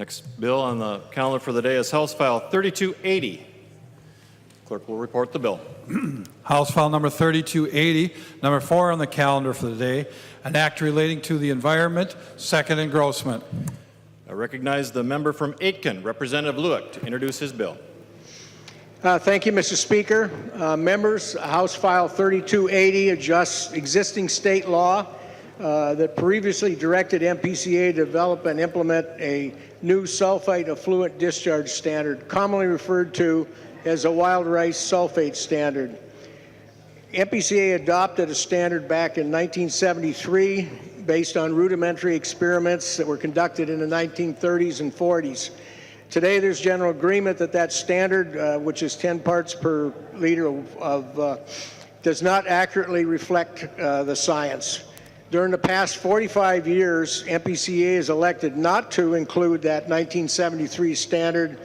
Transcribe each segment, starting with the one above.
Next bill on the calendar for the day is House File 3280. Clerk will report the bill. House File number 3280, number 4 on the calendar for the day, an act relating to the environment, second engrossment. I recognize the member from Aitken, Representative Lueck, to introduce his bill. Thank you, Mr. Speaker. Members, House File 3280 adjusts existing state law that previously directed MPCA to develop and implement a new sulfate effluent discharge standard, commonly referred to as a wild rice sulfate standard. MPCA adopted a standard back in 1973 based on rudimentary experiments that were conducted in the 1930s and 40s. Today, there's general agreement that that standard, which is 10 parts per liter does not accurately reflect the science. During the past 45 years, MPCA has elected not to include that 1973 standard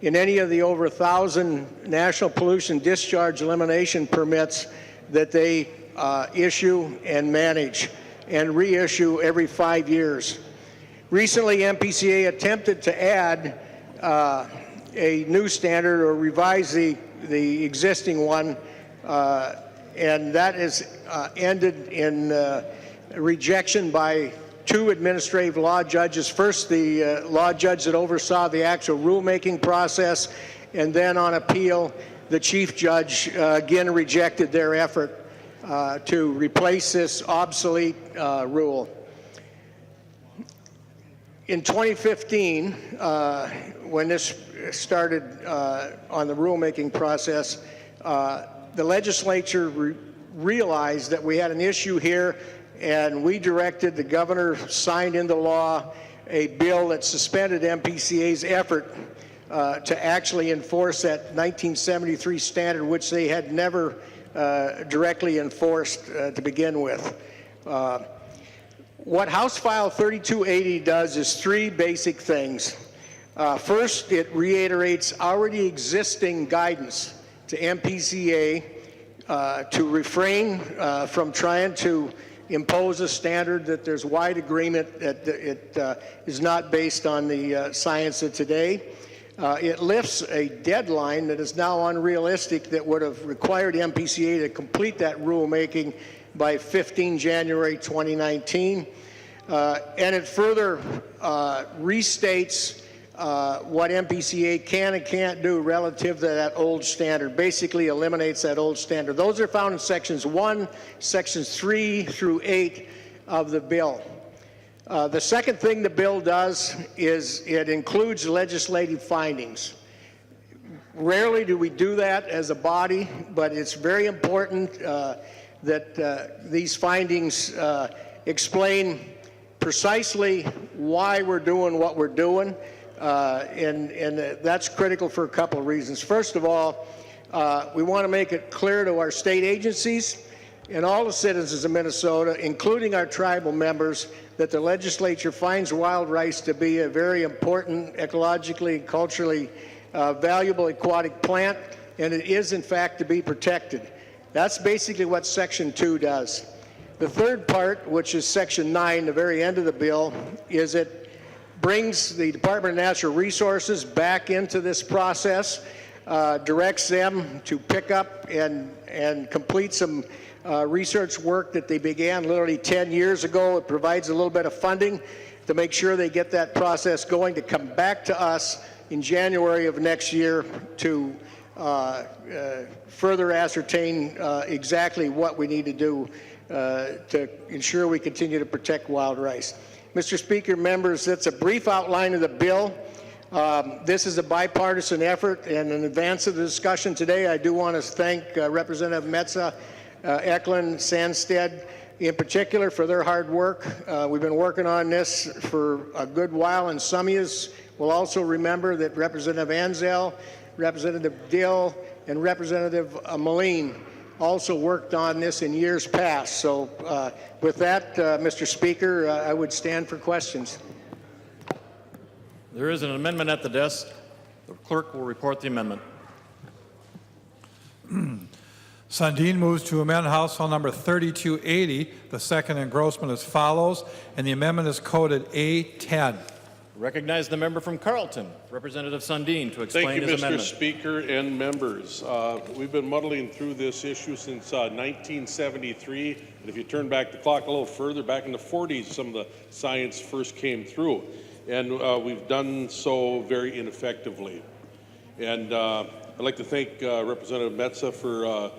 in any of the over 1,000 national pollution discharge elimination permits that they issue and manage and reissue every 5 years. Recently, MPCA attempted to add a new standard or revise the existing one, and that is ended in rejection by 2 administrative law judges. First, the law judge that oversaw the actual rulemaking process, and then on appeal, the chief judge again rejected their effort to replace this obsolete rule. In 2015, when this started on the rulemaking process, the legislature realized that we had an issue here, and we directed, the governor signed into law a bill that suspended MPCA's effort to actually enforce that 1973 standard, which they had never directly enforced to begin with. What House File 3280 does is 3 basic things. First, it reiterates already existing guidance to MPCA to refrain from trying to impose a standard that there's wide agreement that it is not based on the science of today. It lifts a deadline that is now unrealistic that would have required MPCA to complete that rulemaking by 15 January 2019. And it further restates what MPCA can and can't do relative to that old standard, basically eliminates that old standard. Those are found in sections 1, sections 3 through 8 of the bill. The second thing the bill does is it includes legislative findings. Rarely do we do that as a body, but it's very important that these findings explain precisely why we're doing what we're doing, and that's critical for a couple of reasons. First of all, we want to make it clear to our state agencies and all the citizens of Minnesota, including our tribal members, that the legislature finds wild rice to be a very important, ecologically and culturally valuable aquatic plant, and it is in fact to be protected. That's basically what Section 2 does. The third part, which is Section 9, the very end of the bill, is it brings the Department of Natural Resources back into this process, directs them to pick up and complete some research work that they began literally 10 years ago. It provides a little bit of funding to make sure they get that process going, to come back to us in January of next year to further ascertain exactly what we need to do to ensure we continue to protect wild rice. Mr. Speaker, members, that's a brief outline of the bill. This is a bipartisan effort, and in advance of the discussion today, I do want to thank Representative Metsa, Eklund, Sandstead in particular for their hard work. We've been working on this for a good while, and some of you will also remember that Representative Ansell, Representative Dill, and Representative Moline also worked on this in years past. So with that, Mr. Speaker, I would stand for questions. There is an amendment at the desk. The clerk will report the amendment. Sundin moves to amend House File number 3280, the second engrossment as follows, and the amendment is coded A10. Recognize the member from Carlton, Representative Sundin, to explain Thank you, his Mr. amendment. Speaker and members. We've been muddling through this issue since 1973, and if you turn back the clock a little further, back in the 40s, some of the science first came through, and we've done so very ineffectively. And I'd like to thank Representative Metsa for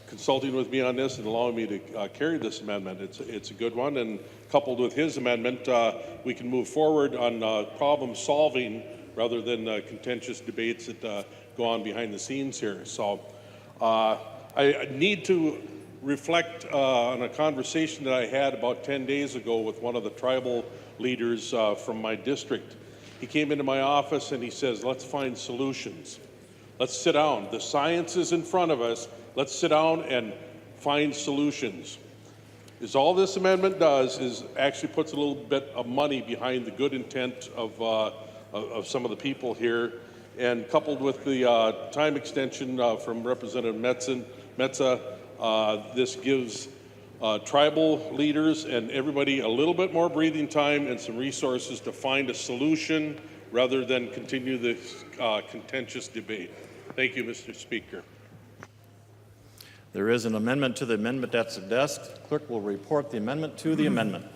consulting with me on this and allowing me to carry this amendment. It's a good one, and coupled with his amendment, we can move forward on problem solving rather than contentious debates that go on behind the scenes here. So I need to reflect on a conversation that I had about 10 days ago with one of the tribal leaders from my district. He came into my office and he says, let's find solutions. Let's sit down. The science is in front of us. Let's sit down and find solutions. All this amendment does is actually puts a little bit of money behind the good intent of some of the people here, and coupled with the time extension from Representative Metsa, this gives tribal leaders and everybody a little bit more breathing time and some resources to find a solution rather than continue this contentious debate. Thank you, Mr. Speaker. There is an amendment to the amendment at the desk. Clerk will report the amendment to the amendment.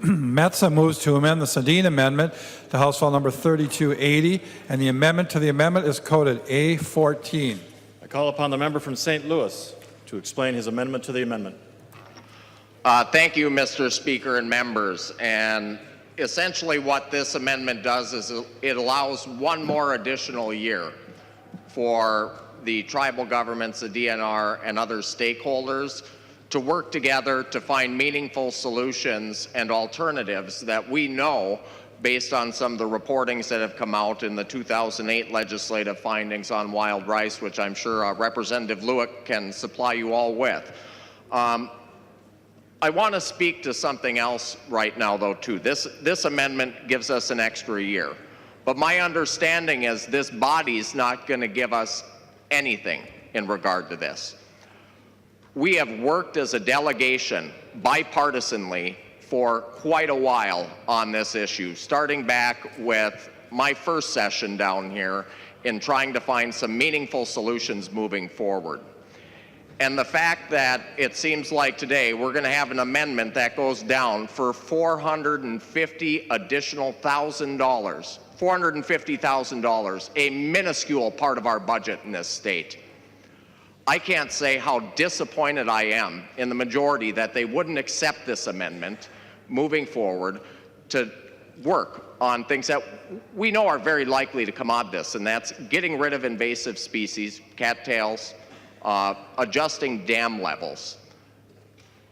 Metsa moves to amend the Sundin amendment to House File number 3280, and the amendment to the amendment is coded A14. I call upon the member from St. Louis to explain his amendment to the amendment. Thank you, Mr. Speaker and members. And essentially what this amendment does is it allows one more additional year for the tribal governments, the DNR, and other stakeholders to work together to find meaningful solutions and alternatives that we know, based on some of the reportings that have come out in the 2008 legislative findings on wild rice, which I'm sure Representative Lewick can supply you all with. I want to speak to something else right now, though, too. This amendment gives us an extra year. But my understanding is this body's not going to give us anything in regard to this. We have worked as a delegation bipartisanly for quite a while on this issue, starting back with my first session down here in trying to find some meaningful solutions moving forward. And the fact that it seems like today we're going to have an amendment that goes down for $450,000 additional $450,000, a minuscule part of our budget in this state. I can't say how disappointed I am in the majority that they wouldn't accept this amendment moving forward to work on things that we know are very likely to come out of this, and that's getting rid of invasive species, cattails, adjusting dam levels.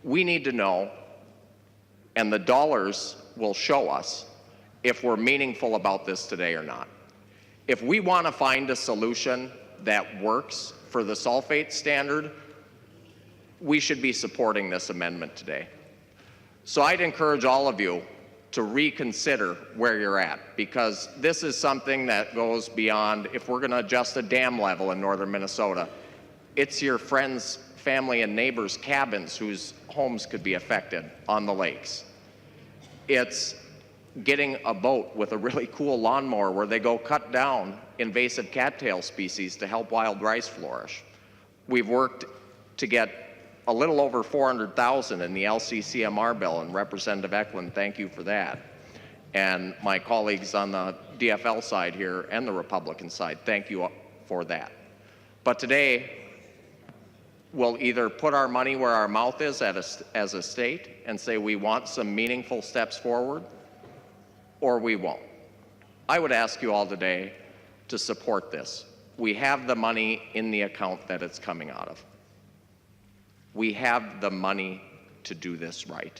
We need to know, and the dollars will show us, if we're meaningful about this today or not. If we want to find a solution that works for the sulfate standard, we should be supporting this amendment today. So I'd encourage all of you to reconsider where you're at, because this is something that goes beyond, if we're going to adjust a dam level in northern Minnesota, it's your friends, family, and neighbors' cabins whose homes could be affected on the lakes. It's getting a boat with a really cool lawnmower where they go cut down invasive cattail species to help wild rice flourish. We've worked to get a little over $400,000 in the LCCMR bill, and Representative Eklund, thank you for that. And my colleagues on the DFL side here and the Republican side, thank you for that. But today, we'll either put our money where our mouth is as a state and say we want some meaningful steps forward, or we won't. I would ask you all today to support this. We have the money in the account that it's coming out of. We have the money to do this right.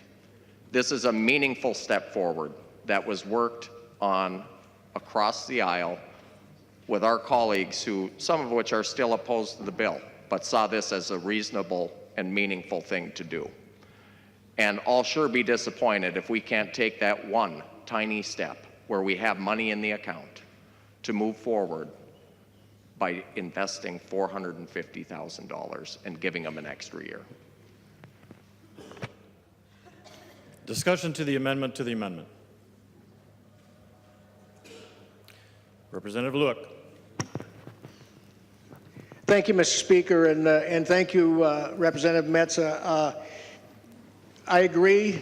This is a meaningful step forward that was worked on across the aisle with our colleagues, who, some of which are still opposed to the bill, but saw this as a reasonable and meaningful thing to do. And I'll sure be disappointed if we can't take that one tiny step where we have money in the account to move forward by investing $450,000 and giving them an extra year. Discussion to the amendment to the amendment. Representative Lueck. Thank you, Mr. Speaker, and thank you, Representative Metsa. I agree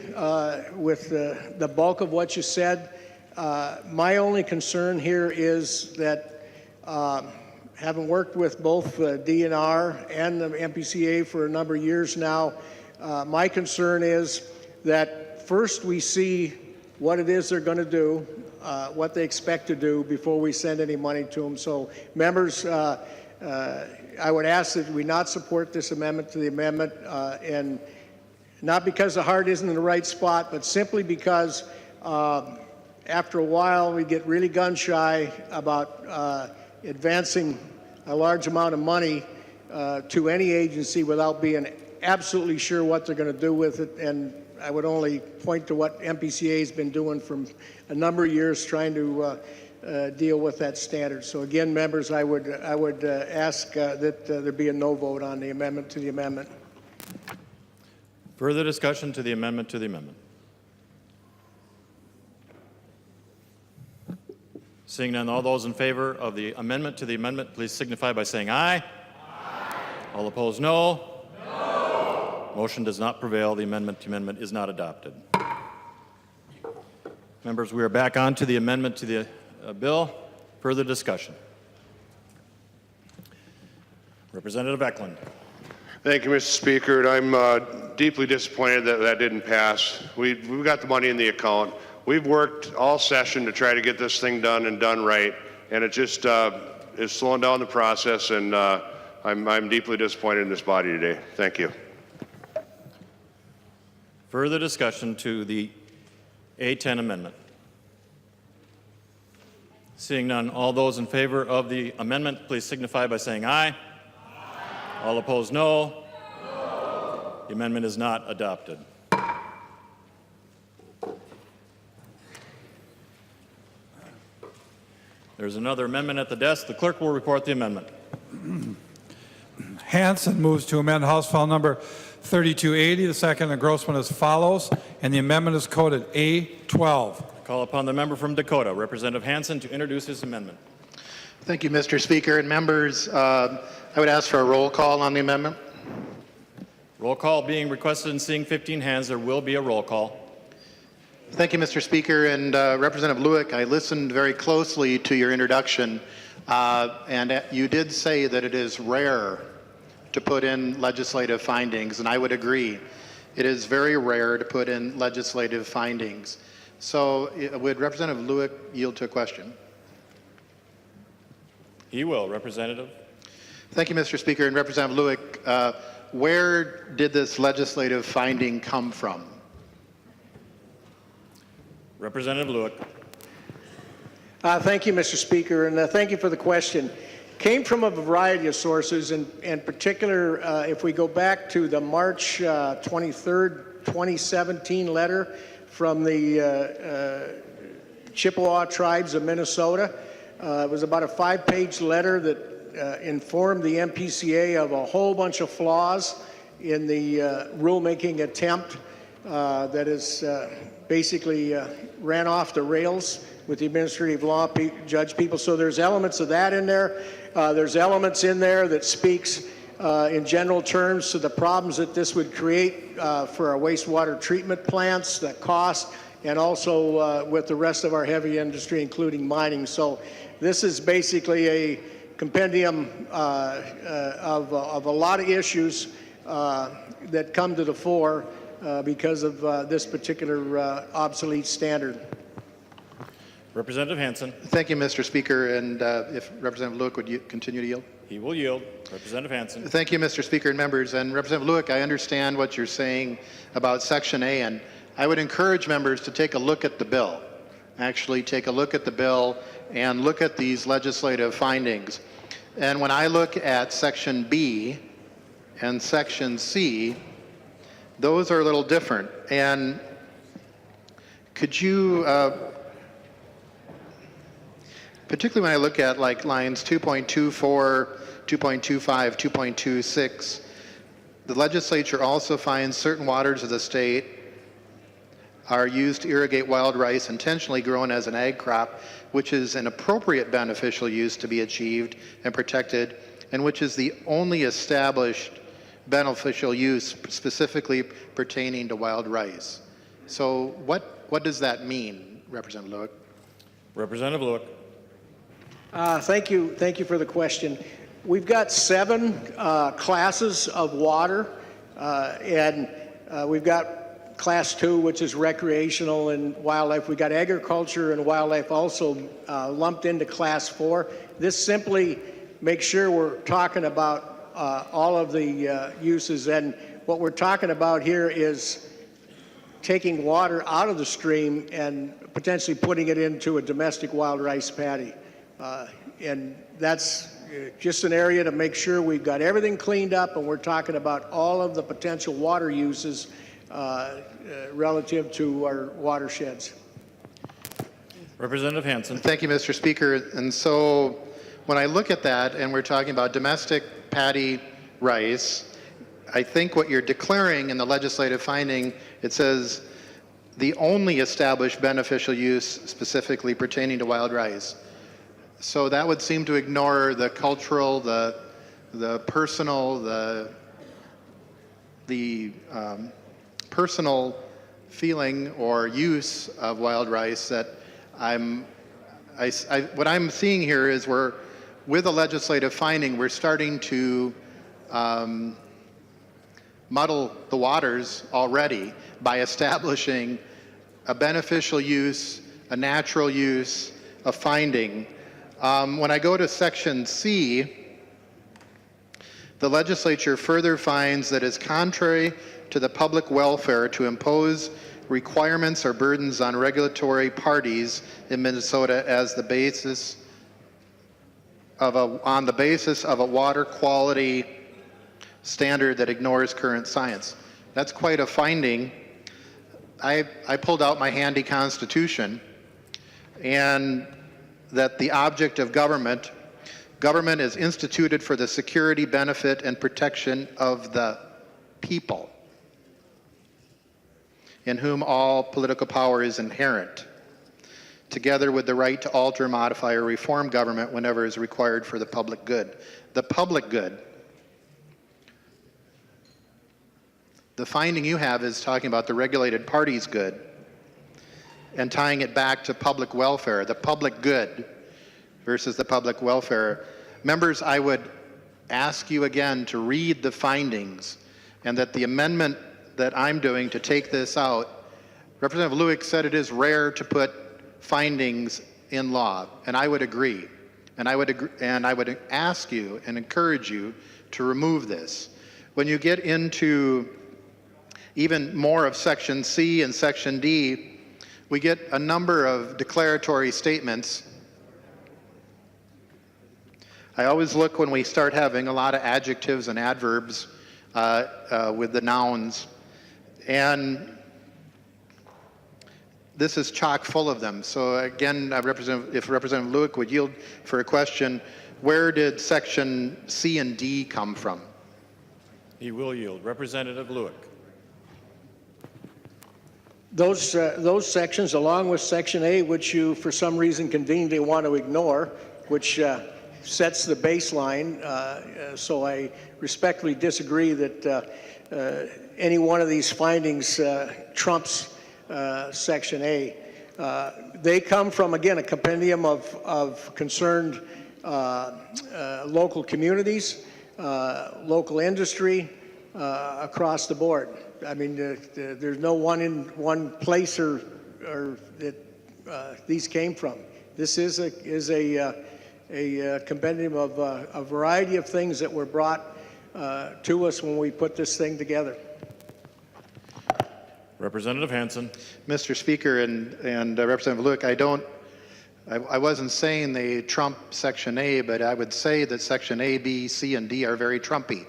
with the bulk of what you said. My only concern here is that having worked with both DNR and the MPCA for a number of years now, my concern is that first we see what it is they're going to do, what they expect to do before we send any money to them. So members, I would ask that we not support this amendment to the amendment, and not because the heart isn't in the right spot, but simply because after a while we get really gun shy about advancing a large amount of money to any agency without being absolutely sure what they're going to do with it. And I would only point to what MPCA has been doing for a number of years trying to deal with that standard. So again, members, I would ask that there be a no vote on the amendment to the amendment. Further discussion to the amendment to the amendment? Seeing none, all those in favor of the amendment to the amendment, please signify by saying aye. Aye. All opposed, no. No. Motion does not prevail. The amendment to amendment is not adopted. Members, we are back on to the amendment to the bill. Further discussion. Representative Eklund. Thank you, Mr. Speaker. And I'm deeply disappointed that that didn't pass. We've got the money in the account. We've worked all session to try to get this thing done and done right, and it just is slowing down the process, and I'm deeply disappointed in this body today. Thank you. Further discussion to the A10 amendment. Seeing none, all those in favor of the amendment, please signify by saying aye. Aye. All opposed, no. No. The amendment is not adopted. There's another amendment at the desk. The clerk will report the amendment. Hansen moves to amend House File Number 3280. The second engrossment as follows, and the amendment is coded A12. Call upon the member from Dakota, Representative Hansen, to introduce his amendment. Thank you, Mr. Speaker. And members, I would ask for a roll call on the amendment. Roll call being requested, and seeing 15 hands, there will be a roll call. Thank you, Mr. Speaker. And Representative Lueck, I listened very closely to your introduction, and you did say that it is rare to put in legislative findings, and I would agree. It is very rare to put in legislative findings. So would Representative Lueck yield to a question? He will, Representative. Thank you, Mr. Speaker. And Representative Lueck, where did this legislative finding come from? Representative Lueck. Thank you, Mr. Speaker, and thank you for the question. Came from a variety of sources, and in particular, if we go back to the March 23rd, 2017 letter from the Chippewa tribes of Minnesota. It was about a 5-page letter that informed the MPCA of a whole bunch of flaws in the rulemaking attempt that is basically ran off the rails with the administrative law judge people. So there's elements of that in there. There's elements in there that speaks in general terms to the problems that this would create for our wastewater treatment plants, the cost, and also with the rest of our heavy industry, including mining. So this is basically a compendium of a lot of issues that come to the fore because of this particular obsolete standard. Representative Hansen. Thank you, Mr. Speaker. And if Representative Lueck would continue to yield. He will yield. Representative Hansen. Thank you, Mr. Speaker and members. And Representative Lueck, I understand what you're saying about Section A, and I would encourage members to take a look at the bill. Actually take a look at the bill and look at these legislative findings. And when I look at Section B and Section C, those are a little different. And could you, particularly when I look at like lines 2.24, 2.25, 2.26, the legislature also finds certain waters of the state are used to irrigate wild rice intentionally grown as an ag crop, which is an appropriate beneficial use to be achieved and protected, and which is the only established beneficial use specifically pertaining to wild rice. So what does that mean, Representative Lewick? Representative Lewick. Thank you for the question. We've got 7 classes of water, and we've got class 2, which is recreational and wildlife. We've got agriculture and wildlife also lumped into class 4. This simply makes sure we're talking about all of the uses, and what we're talking about here is taking water out of the stream and potentially putting it into a domestic wild rice paddy. And that's just an area to make sure we've got everything cleaned up, and we're talking about all of the potential water uses relative to our watersheds. Representative Hansen. Thank you, Mr. Speaker. And so when I look at that and we're talking about domestic paddy rice, I think what you're declaring in the legislative finding, it says the only established beneficial use specifically pertaining to wild rice. So that would seem to ignore the cultural, the personal, the personal feeling or use of wild rice that what I'm seeing here is with a legislative finding, we're starting to muddle the waters already by establishing a beneficial use, a natural use, a finding. When I go to section C, the legislature further finds that it's contrary to the public welfare to impose requirements or burdens on regulatory parties in Minnesota as the basis of on the basis of a water quality standard that ignores current science. That's quite a finding. I pulled out my handy Constitution, and that the object of government is instituted for the security, benefit, and protection of the people, in whom all political power is inherent, together with the right to alter, modify, or reform government whenever is required for the public good. The public good. The finding you have is talking about the regulated party's good and tying it back to public welfare, the public good versus the public welfare. Members, I would ask you again to read the findings, and that the amendment that I'm doing to take this out, Representative Lewick said it is rare to put findings in law, and I would agree. And I would ask you and encourage you to remove this. When you get into even more of section C and section D, we get a number of declaratory statements. I always look when we start having a lot of adjectives and adverbs with the nouns, and this is chock full of them. So again, if Representative Lewick would yield for a question, where did section C and D come from? He will yield. Representative Lewick. Those sections, along with Section A, which you, for some reason, conveniently want to ignore, which sets the baseline. So I respectfully disagree that any one of these findings trumps Section A. They come from, again, a compendium of concerned local communities, local industry, across the board. I mean, there's no one place or that these came from. This is a compendium of a variety of things that were brought to us when we put this thing together. Representative Hansen. Mr. Speaker and Representative Lewick, I wasn't saying they trump Section A, but I would say that Section A, B, C, and D are very Trumpy.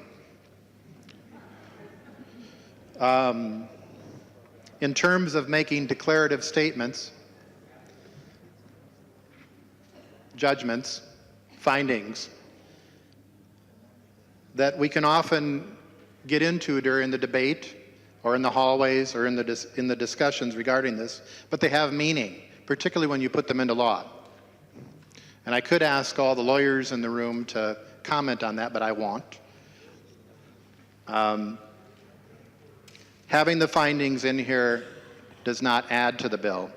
In terms of making declarative statements, judgments, findings that we can often get into during the debate or in the hallways or in the discussions regarding this, but they have meaning, particularly when you put them into law. And I could ask all the lawyers in the room to comment on that, but I won't. Having the findings in here does not add to the bill.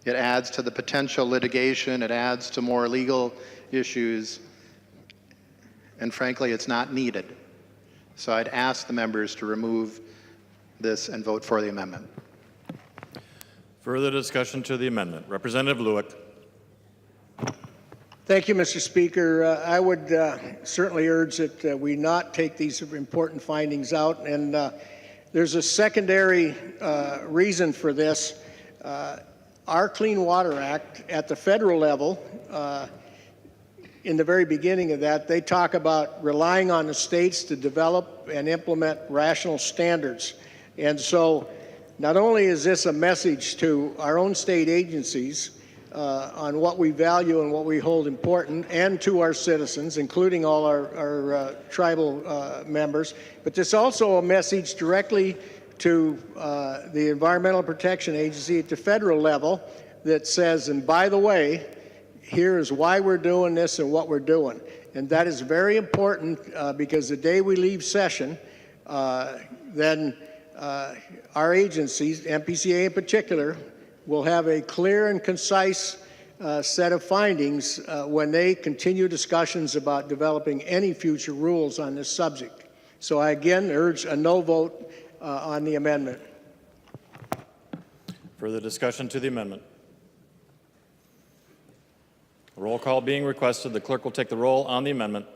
It adds to the potential litigation, it adds to more legal issues, and frankly, it's not needed. So I'd ask the members to remove this and vote for the amendment. Further discussion to the amendment. Representative Lewick. Thank you, Mr. Speaker. I would certainly urge that we not take these important findings out. And there's a secondary reason for this. Our Clean Water Act at the federal level, in the very beginning of that, they talk about relying on the states to develop and implement rational standards. And so not only is this a message to our own state agencies on what we value and what we hold important, and to our citizens, including all our tribal members, but this is also a message directly to the Environmental Protection Agency at the federal level that says, and by the way, here is why we're doing this and what we're doing. And that is very important because the day we leave session, then our agencies, MPCA in particular, will have a clear and concise set of findings when they continue discussions about developing any future rules on this subject. So I again urge a no vote on the amendment. Further discussion to the amendment. A roll call being requested. The clerk will take the roll on the amendment.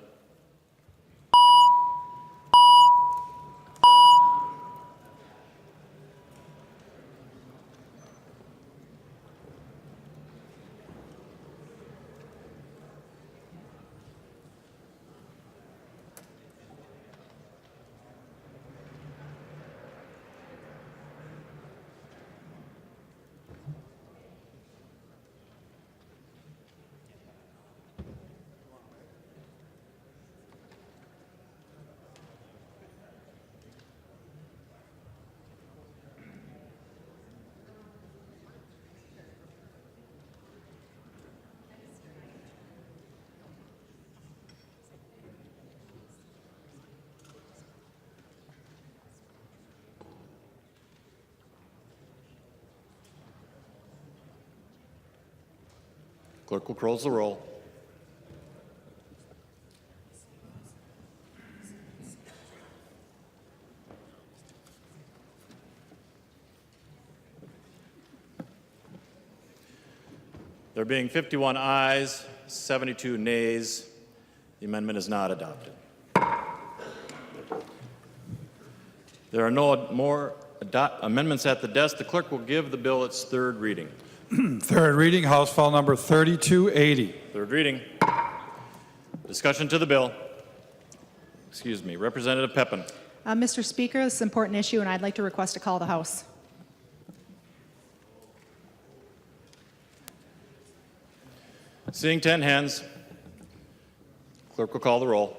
Clerk will close the roll. There being 51 ayes, 72 nays, the amendment is not adopted. There are no more amendments at the desk. The clerk will give the bill its third reading. Third reading, House File Number 3280. Third reading. Discussion to the bill. Excuse me. Representative Pepin. Mr. Speaker, this is an important issue, and I'd like to request a call to House. Seeing 10 hands, clerk will call the roll.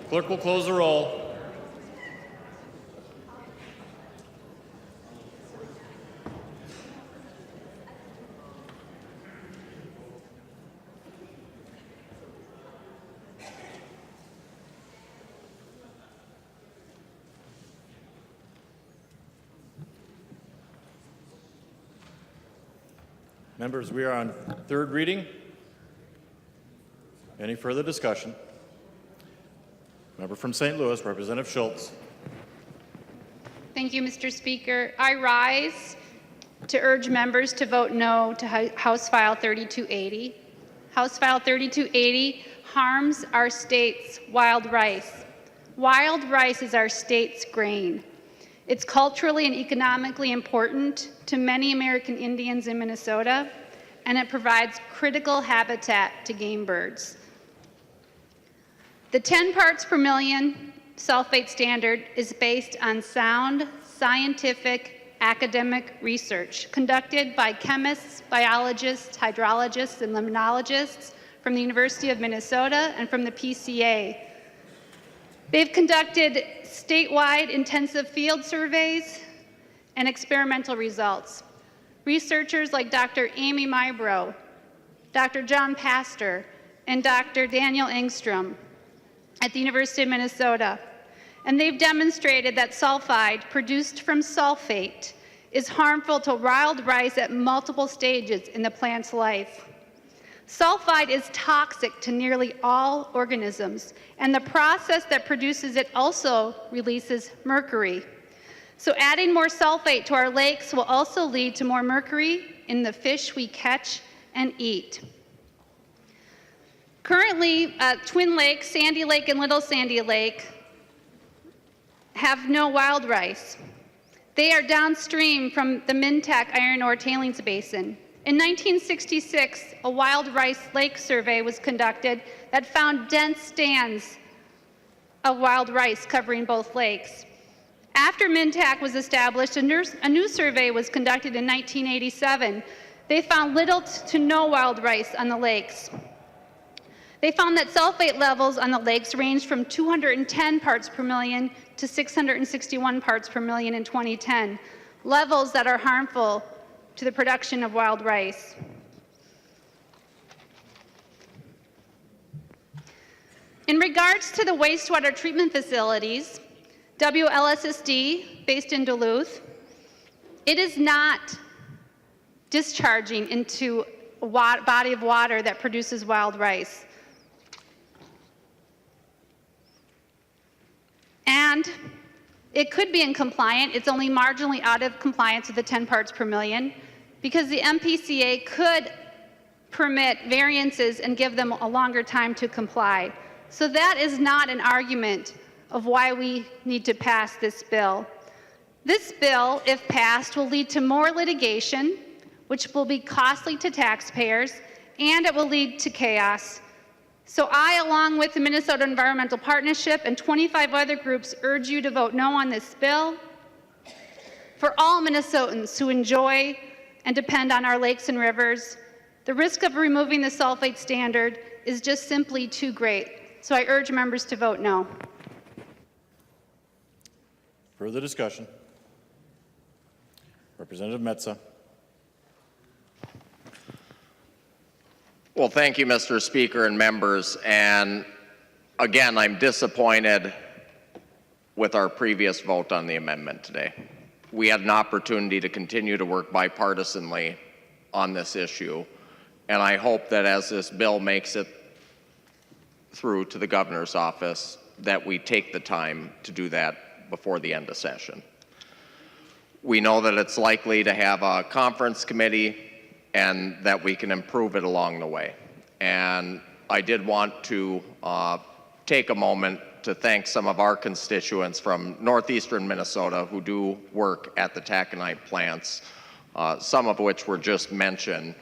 Clerk will close the roll. Members, we are on third reading. Any further discussion? Member from St. Louis, Representative Schultz. Thank you, Mr. Speaker. I rise to urge members to vote no to House File 3280. House File 3280 harms our state's wild rice. Wild rice is our state's grain. It's culturally and economically important to many American Indians in Minnesota, and it provides critical habitat to game birds. The 10 parts per million sulfate standard is based on sound, scientific, academic research conducted by chemists, biologists, hydrologists, and limnologists from the University of Minnesota and from the MPCA. They've conducted statewide intensive field surveys and experimental results. Researchers like Dr. Amy Mybrow, Dr. John Pastor, and Dr. Daniel Engstrom at the University of Minnesota. And they've demonstrated that sulfide produced from sulfate is harmful to wild rice at multiple stages in the plant's life. Sulfide is toxic to nearly all organisms, and the process that produces it also releases mercury. So adding more sulfate to our lakes will also lead to more mercury in the fish we catch and eat. Currently, Twin Lakes, Sandy Lake and Little Sandy Lake have no wild rice. They are downstream from the Mintac iron ore tailings basin. In 1966, a wild rice lake survey was conducted that found dense stands of wild rice covering both lakes. After Mintac was established, a new survey was conducted in 1987. They found little to no wild rice on the lakes. They found that sulfate levels on the lakes ranged from 210 parts per million to 661 parts per million in 2010, levels that are harmful to the production of wild rice. In regards to the wastewater treatment facilities, WLSSD, based in Duluth, it is not discharging into a body of water that produces wild rice. And it could be in compliant. It's only marginally out of compliance with the 10 parts per million because the MPCA could permit variances and give them a longer time to comply. So that is not an argument of why we need to pass this bill. This bill, if passed, will lead to more litigation, which will be costly to taxpayers, and it will lead to chaos. So I, along with the Minnesota Environmental Partnership and 25 other groups, urge you to vote no on this bill. For all Minnesotans who enjoy and depend on our lakes and rivers, the risk of removing the sulfate standard is just simply too great. So I urge members to vote no. Further discussion? Representative Metsa. Well, thank you, Mr. Speaker and members. And again, I'm disappointed with our previous vote on the amendment today. We had an opportunity to continue to work bipartisanly on this issue, and I hope that as this bill makes it through to the governor's office, that we take the time to do that before the end of session. We know that it's likely to have a conference committee and that we can improve it along the way. And I did want to take a moment to thank some of our constituents from northeastern Minnesota who do work at the taconite plants, some of which were just mentioned,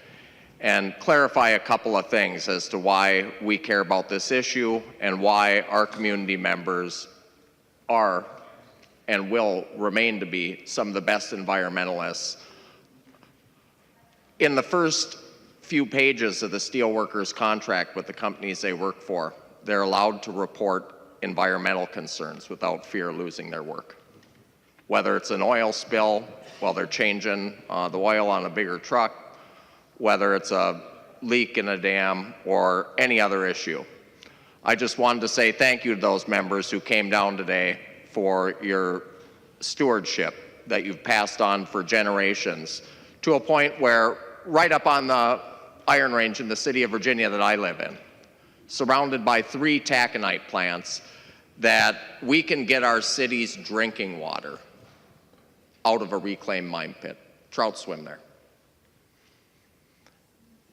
and clarify a couple of things as to why we care about this issue and why our community members are and will remain to be some of the best environmentalists. In the first few pages of the steelworkers' contract with the companies they work for, they're allowed to report environmental concerns without fear of losing their work. Whether it's an oil spill while they're changing the oil on a bigger truck, whether it's a leak in a dam, or any other issue. I just wanted to say thank you to those members who came down today for your stewardship that you've passed on for generations, to a point where right up on the Iron Range in the city of Virginia that I live in, surrounded by 3 taconite plants, that we can get our city's drinking water out of a reclaimed mine pit. Trout swim there.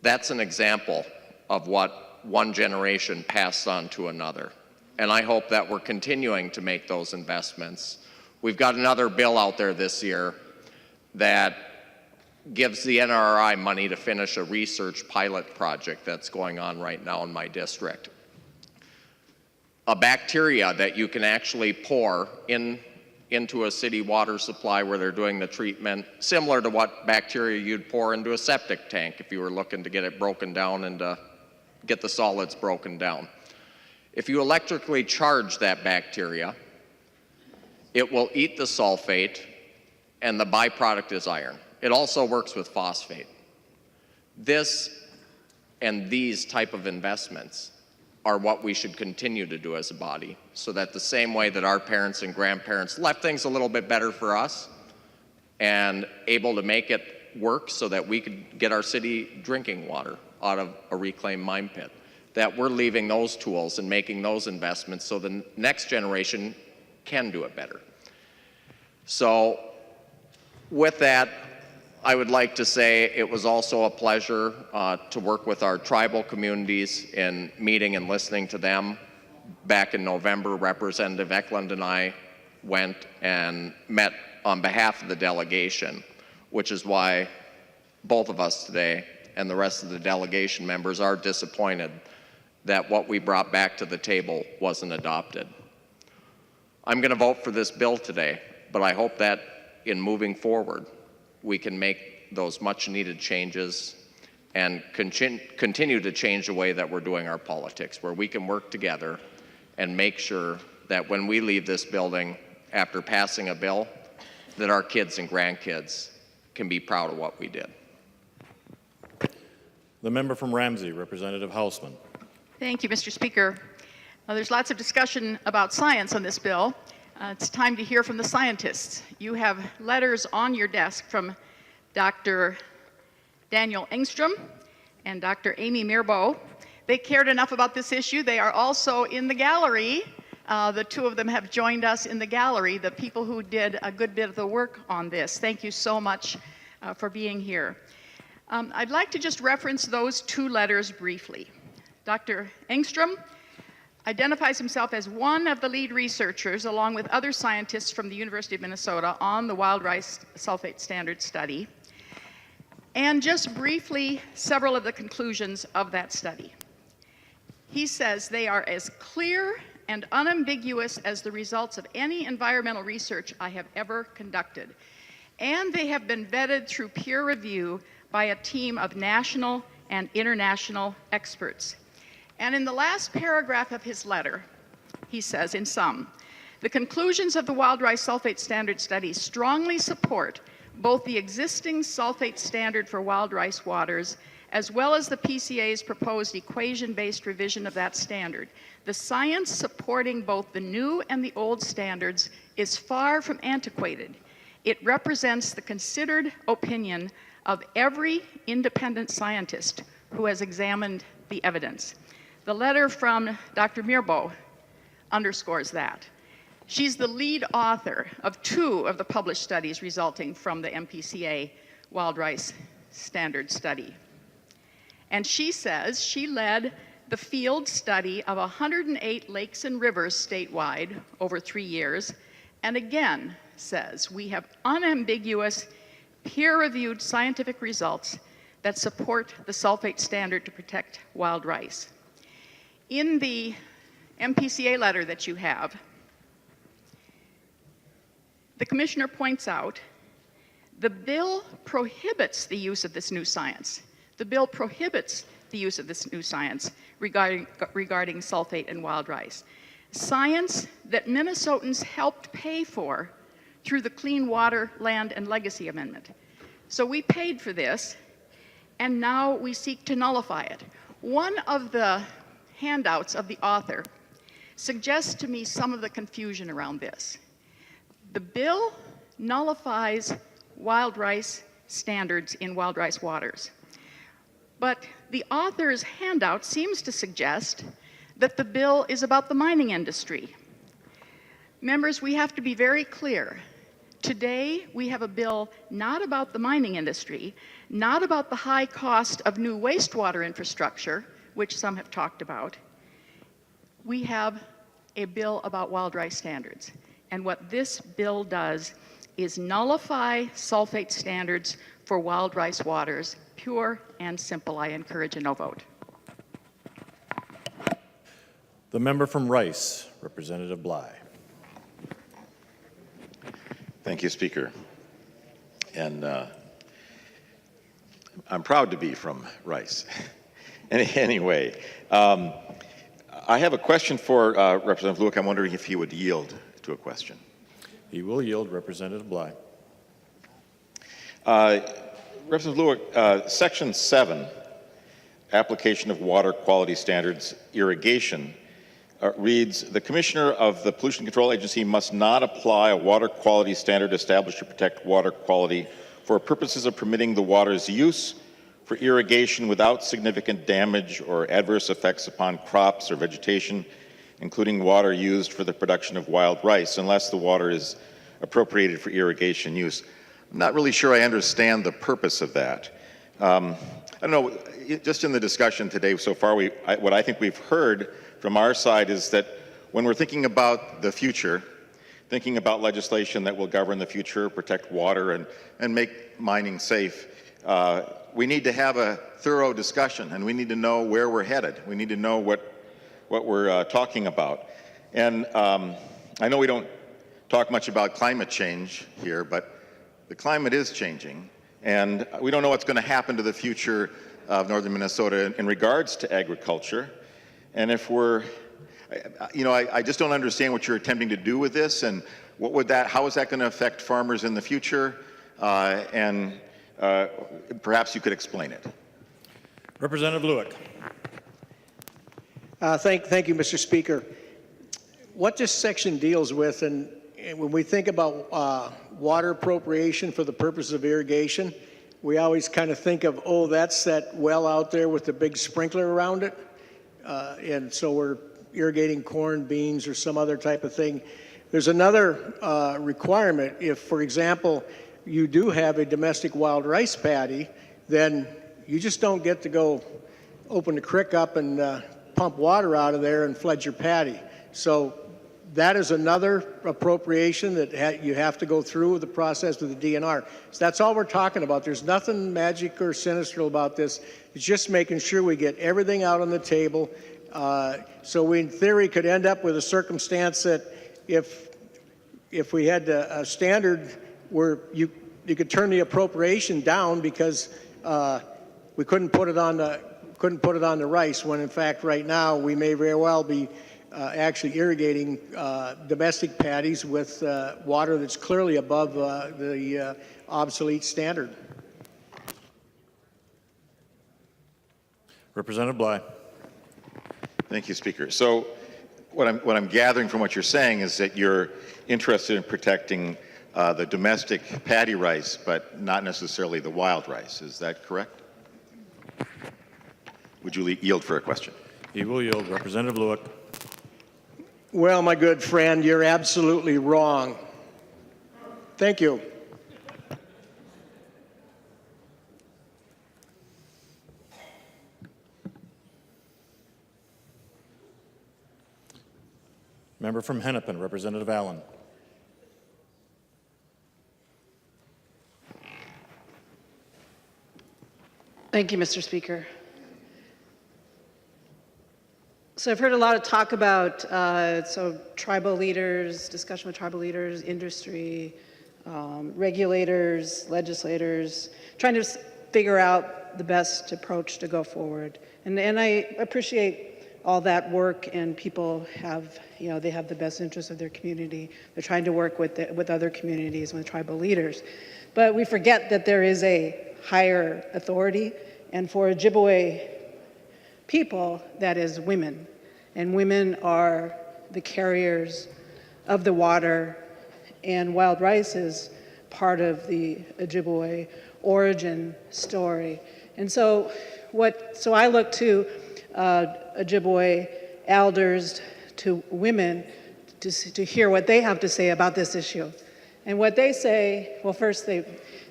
That's an example of what one generation passed on to another. And I hope that we're continuing to make those investments. We've got another bill out there this year that gives the NRI money to finish a research pilot project that's going on right now in my district. A bacteria that you can actually pour into a city water supply where they're doing the treatment, similar to what bacteria you'd pour into a septic tank if you were looking to get it broken down and get the solids broken down. If you electrically charge that bacteria, it will eat the sulfate, and the byproduct is iron. It also works with phosphate. This and these type of investments are what we should continue to do as a body, so that the same way that our parents and grandparents left things a little bit better for us and able to make it work so that we could get our city drinking water out of a reclaimed mine pit, that we're leaving those tools and making those investments so the next generation can do it better. So with that, I would like to say it was also a pleasure to work with our tribal communities in meeting and listening to them. Back in November, Representative Eklund and I went and met on behalf of the delegation, which is why both of us today and the rest of the delegation members are disappointed that what we brought back to the table wasn't adopted. I'm going to vote for this bill today, but I hope that in moving forward, we can make those much needed changes and continue to change the way that we're doing our politics, where we can work together and make sure that when we leave this building after passing a bill, that our kids and grandkids can be proud of what we did. The member from Ramsey, Representative Hausman. Thank you, Mr. Speaker. There's lots of discussion about science on this bill. It's time to hear from the scientists. You have letters on your desk from Dr. Daniel Engstrom and Dr. Amy Mirbeau. They cared enough about this issue. They are also in the gallery. The two of them have joined us in the gallery, the people who did a good bit of the work on this. Thank you so much for being here. I'd like to just reference those 2 letters briefly. Dr. Engstrom identifies himself as one of the lead researchers, along with other scientists from the University of Minnesota, on the wild rice sulfate standard study. And just briefly, several of the conclusions of that study. He says they are as clear and unambiguous as the results of any environmental research I have ever conducted. And they have been vetted through peer review by a team of national and international experts. And in the last paragraph of his letter, he says, in sum, the conclusions of the wild rice sulfate standard study strongly support both the existing sulfate standard for wild rice waters as well as the PCA's proposed equation-based revision of that standard. The science supporting both the new and the old standards is far from antiquated. It represents the considered opinion of every independent scientist who has examined the evidence. The letter from Dr. Mirbeau underscores that. She's the lead author of 2 of the published studies resulting from the MPCA wild rice standard study. And she says she led the field study of 108 lakes and rivers statewide over 3 years, and again says we have unambiguous, peer-reviewed scientific results that support the sulfate standard to protect wild rice. In the MPCA letter that you have, the commissioner points out the bill prohibits the use of this new science. The bill prohibits the use of this new science regarding sulfate and wild rice. Science that Minnesotans helped pay for through the Clean Water, Land, and Legacy Amendment. So we paid for this, and now we seek to nullify it. One of the handouts of the author suggests to me some of the confusion around this. The bill nullifies wild rice standards in wild rice waters. But the author's handout seems to suggest that the bill is about the mining industry. Members, we have to be very clear. Today, we have a bill not about the mining industry, not about the high cost of new wastewater infrastructure, which some have talked about. We have a bill about wild rice standards. And what this bill does is nullify sulfate standards for wild rice waters. Pure and simple. I encourage a no vote. The member from Rice, Representative Bly. Thank you, Speaker. And I'm proud to be from Rice. Anyway, I have a question for Representative Lueck. I'm wondering if he would yield to a question. He will yield, Representative Bly. Representative Lueck, Section 7, Application of Water Quality Standards, Irrigation, reads, the Commissioner of the Pollution Control Agency must not apply a water quality standard established to protect water quality for purposes of permitting the water's use for irrigation without significant damage or adverse effects upon crops or vegetation, including water used for the production of wild rice, unless the water is appropriated for irrigation use. I'm not really sure I understand the purpose of that. I don't know, just in the discussion today so far, what I think we've heard from our side is that when we're thinking about the future, thinking about legislation that will govern the future, protect water, and make mining safe, we need to have a thorough discussion, and we need to know where we're headed. We need to know what we're talking about. And I know we don't talk much about climate change here, but the climate is changing, and we don't know what's going to happen to the future of northern Minnesota in regards to agriculture. And if we're, I just don't understand what you're attempting to do with this, and how is that going to affect farmers in the future? And perhaps you could explain it. Representative Lueck. Thank you, Mr. Speaker. What this section deals with, and when we think about water appropriation for the purpose of irrigation, we always kind of think of, oh, that's that well out there with the big sprinkler around it. And so we're irrigating corn, beans, or some other type of thing. There's another requirement. If, for example, you do have a domestic wild rice paddy, then you just don't get to go open the creek up and pump water out of there and flood your paddy. So that is another appropriation that you have to go through the process with the DNR. So that's all we're talking about. There's nothing magic or sinister about this. It's just making sure we get everything out on the table. So we, in theory, could end up with a circumstance that if we had a standard where you could turn the appropriation down because we couldn't put it on the rice, when in fact right now we may very well be actually irrigating domestic paddies with water that's clearly above the obsolete standard. Representative Bly. Thank you, Speaker. So what I'm gathering from what you're saying is that you're interested in protecting the domestic paddy rice, but not necessarily the wild rice. Is that correct? Would you yield for a question? He will yield. Representative Lueck. Well, my good friend, you're absolutely wrong. Thank you. Member from Hennepin, Representative Allen. Thank you, Mr. Speaker. So I've heard a lot of talk about tribal leaders, discussion with tribal leaders, industry, regulators, legislators, trying to figure out the best approach to go forward. And I appreciate all that work, and people have, they have the best interests of their community. They're trying to work with other communities, with tribal leaders. But we forget that there is a higher authority, and for Ojibwe people, that is women. And women are the carriers of the water, and wild rice is part of the Ojibwe origin story. And so I look to Ojibwe elders, to women, to hear what they have to say about this issue. And what they say, well, first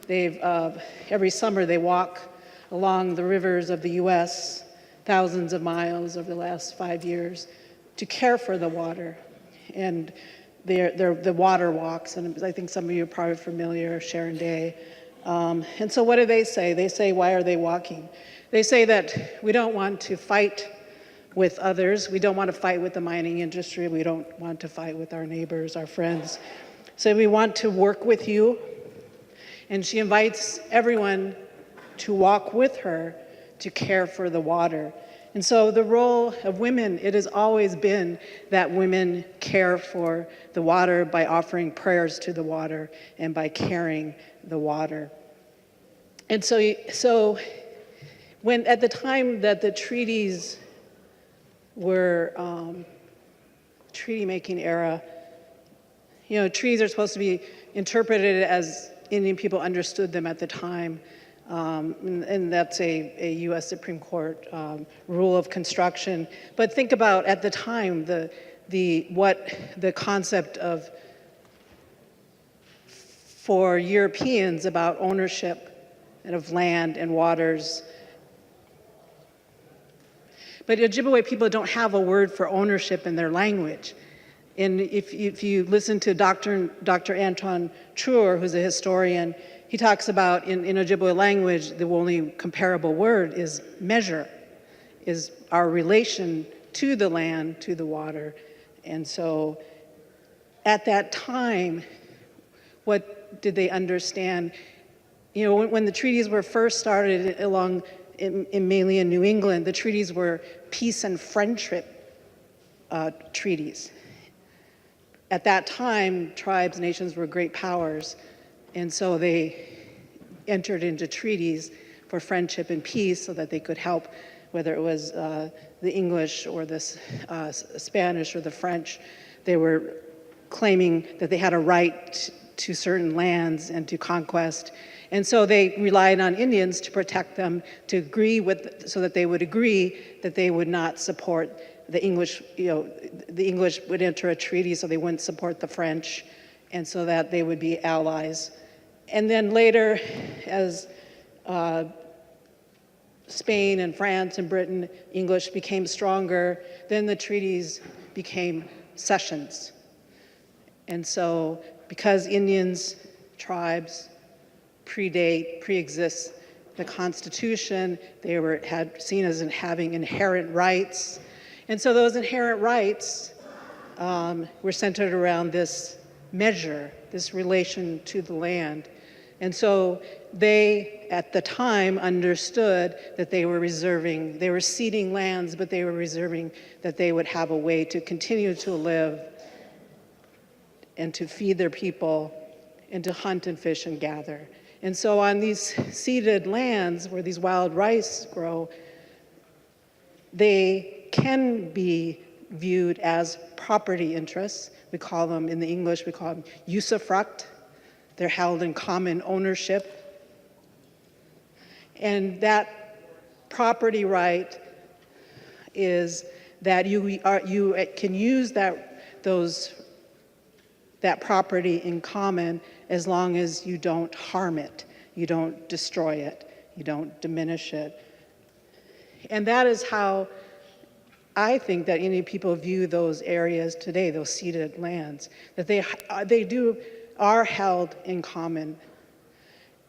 every summer they walk along the rivers of the U.S., thousands of miles over the last 5 years, to care for the water. And they're the water walks, and I think some of you are probably familiar, Sharon Day. And so what do? They say, why are they walking? They say that we don't want to fight with others. We don't want to fight with the mining industry. We don't want to fight with our neighbors, our friends. So we want to work with you. And she invites everyone to walk with her to care for the water. And so the role of women, it has always been that women care for the water by offering prayers to the water and by carrying the water. And so when at the time that the treaties were treaty making era, treaties are supposed to be interpreted as Indian people understood them at the time. And that's a U.S. Supreme Court rule of construction. But think about at the time what the concept of for Europeans about ownership and of land and waters. But Ojibwe people don't have a word for ownership in their language. And if you listen to Dr. Anton Truer, who's a historian, he talks about in Ojibwe language, the only comparable word is measure, is our relation to the land, to the water. And so at that time, what did they understand? When the treaties were first started mainly in New England, the treaties were peace and friendship treaties. At that time, tribes, nations were great powers, and so they entered into treaties for friendship and peace so that they could help, whether it was the English or the Spanish or the French. They were claiming that they had a right to certain lands and to conquest. And so they relied on Indians to protect them, so that they would agree that they would not support the English. The English would enter a treaty so they wouldn't support the French, and so that they would be allies. And then later, as Spain and France and Britain, English became stronger, then the treaties became cessions. And so because Indians, tribes, pre-exist the Constitution, they had seen as having inherent rights. And so those inherent rights were centered around this measure, this relation to the land. And so they, at the time, understood that they were ceding lands, but they were reserving that they would have a way to continue to live and to feed their people and to hunt and fish and gather. And so on these ceded lands where these wild rice grow, they can be viewed as property interests. We call them, in the English, we call them usufruct. They're held in common ownership. And that property right is that you can use that property in common as long as you don't harm it, you don't destroy it, you don't diminish it. And that is how I think that Indian people view those areas today, those ceded lands, that they are held in common,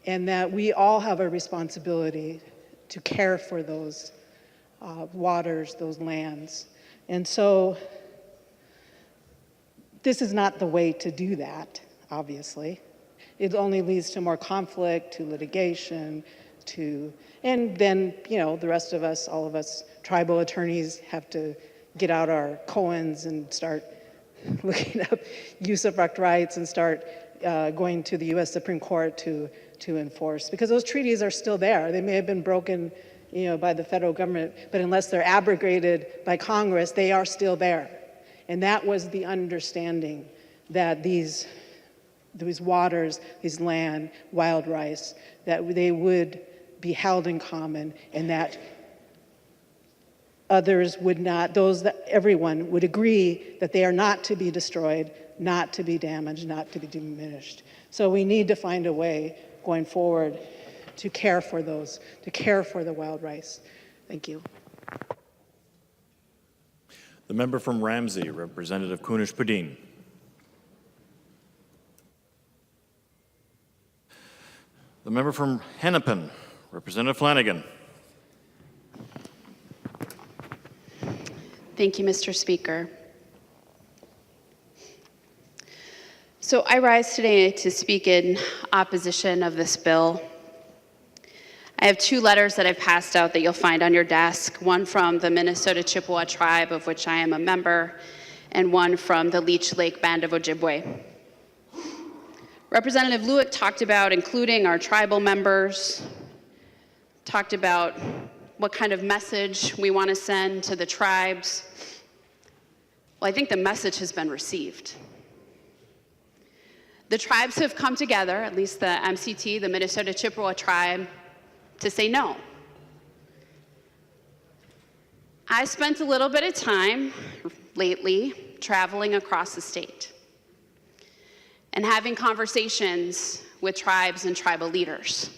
and that we all have a responsibility to care for those waters, those lands. And so this is not the way to do that, obviously. It only leads to more conflict, to litigation, and then, the rest of us, all of us tribal attorneys have to get out our koans and start looking up usufruct rights and start going to the U.S. Supreme Court to enforce, because those treaties are still there. They may have been broken, by the federal government, but unless they're abrogated by Congress, they are still there. And that was the understanding, that these waters, these land, wild rice, that they would be held in common, and that others would not, everyone would agree that they are not to be destroyed, not to be damaged, not to be diminished. So we need to find a way going forward to care for those, to care for the wild rice. Thank you. The member from Ramsey, Representative Kunesh-Podein. The member from Hennepin, Representative Flanagan. Thank you, Mr. Speaker. So I rise today to speak in opposition of this bill. I have two letters that I've passed out that you'll find on your desk, one from the Minnesota Chippewa tribe, of which I am a member, and one from the Leech Lake Band of Ojibwe. Representative Lueck talked about including our tribal members, talked about what kind of message we want to send to the tribes. Well, I think the message has been received. The tribes have come together, at least the MCT, the Minnesota Chippewa tribe, to say no. I spent a little bit of time lately traveling across the state and having conversations with tribes and tribal leaders.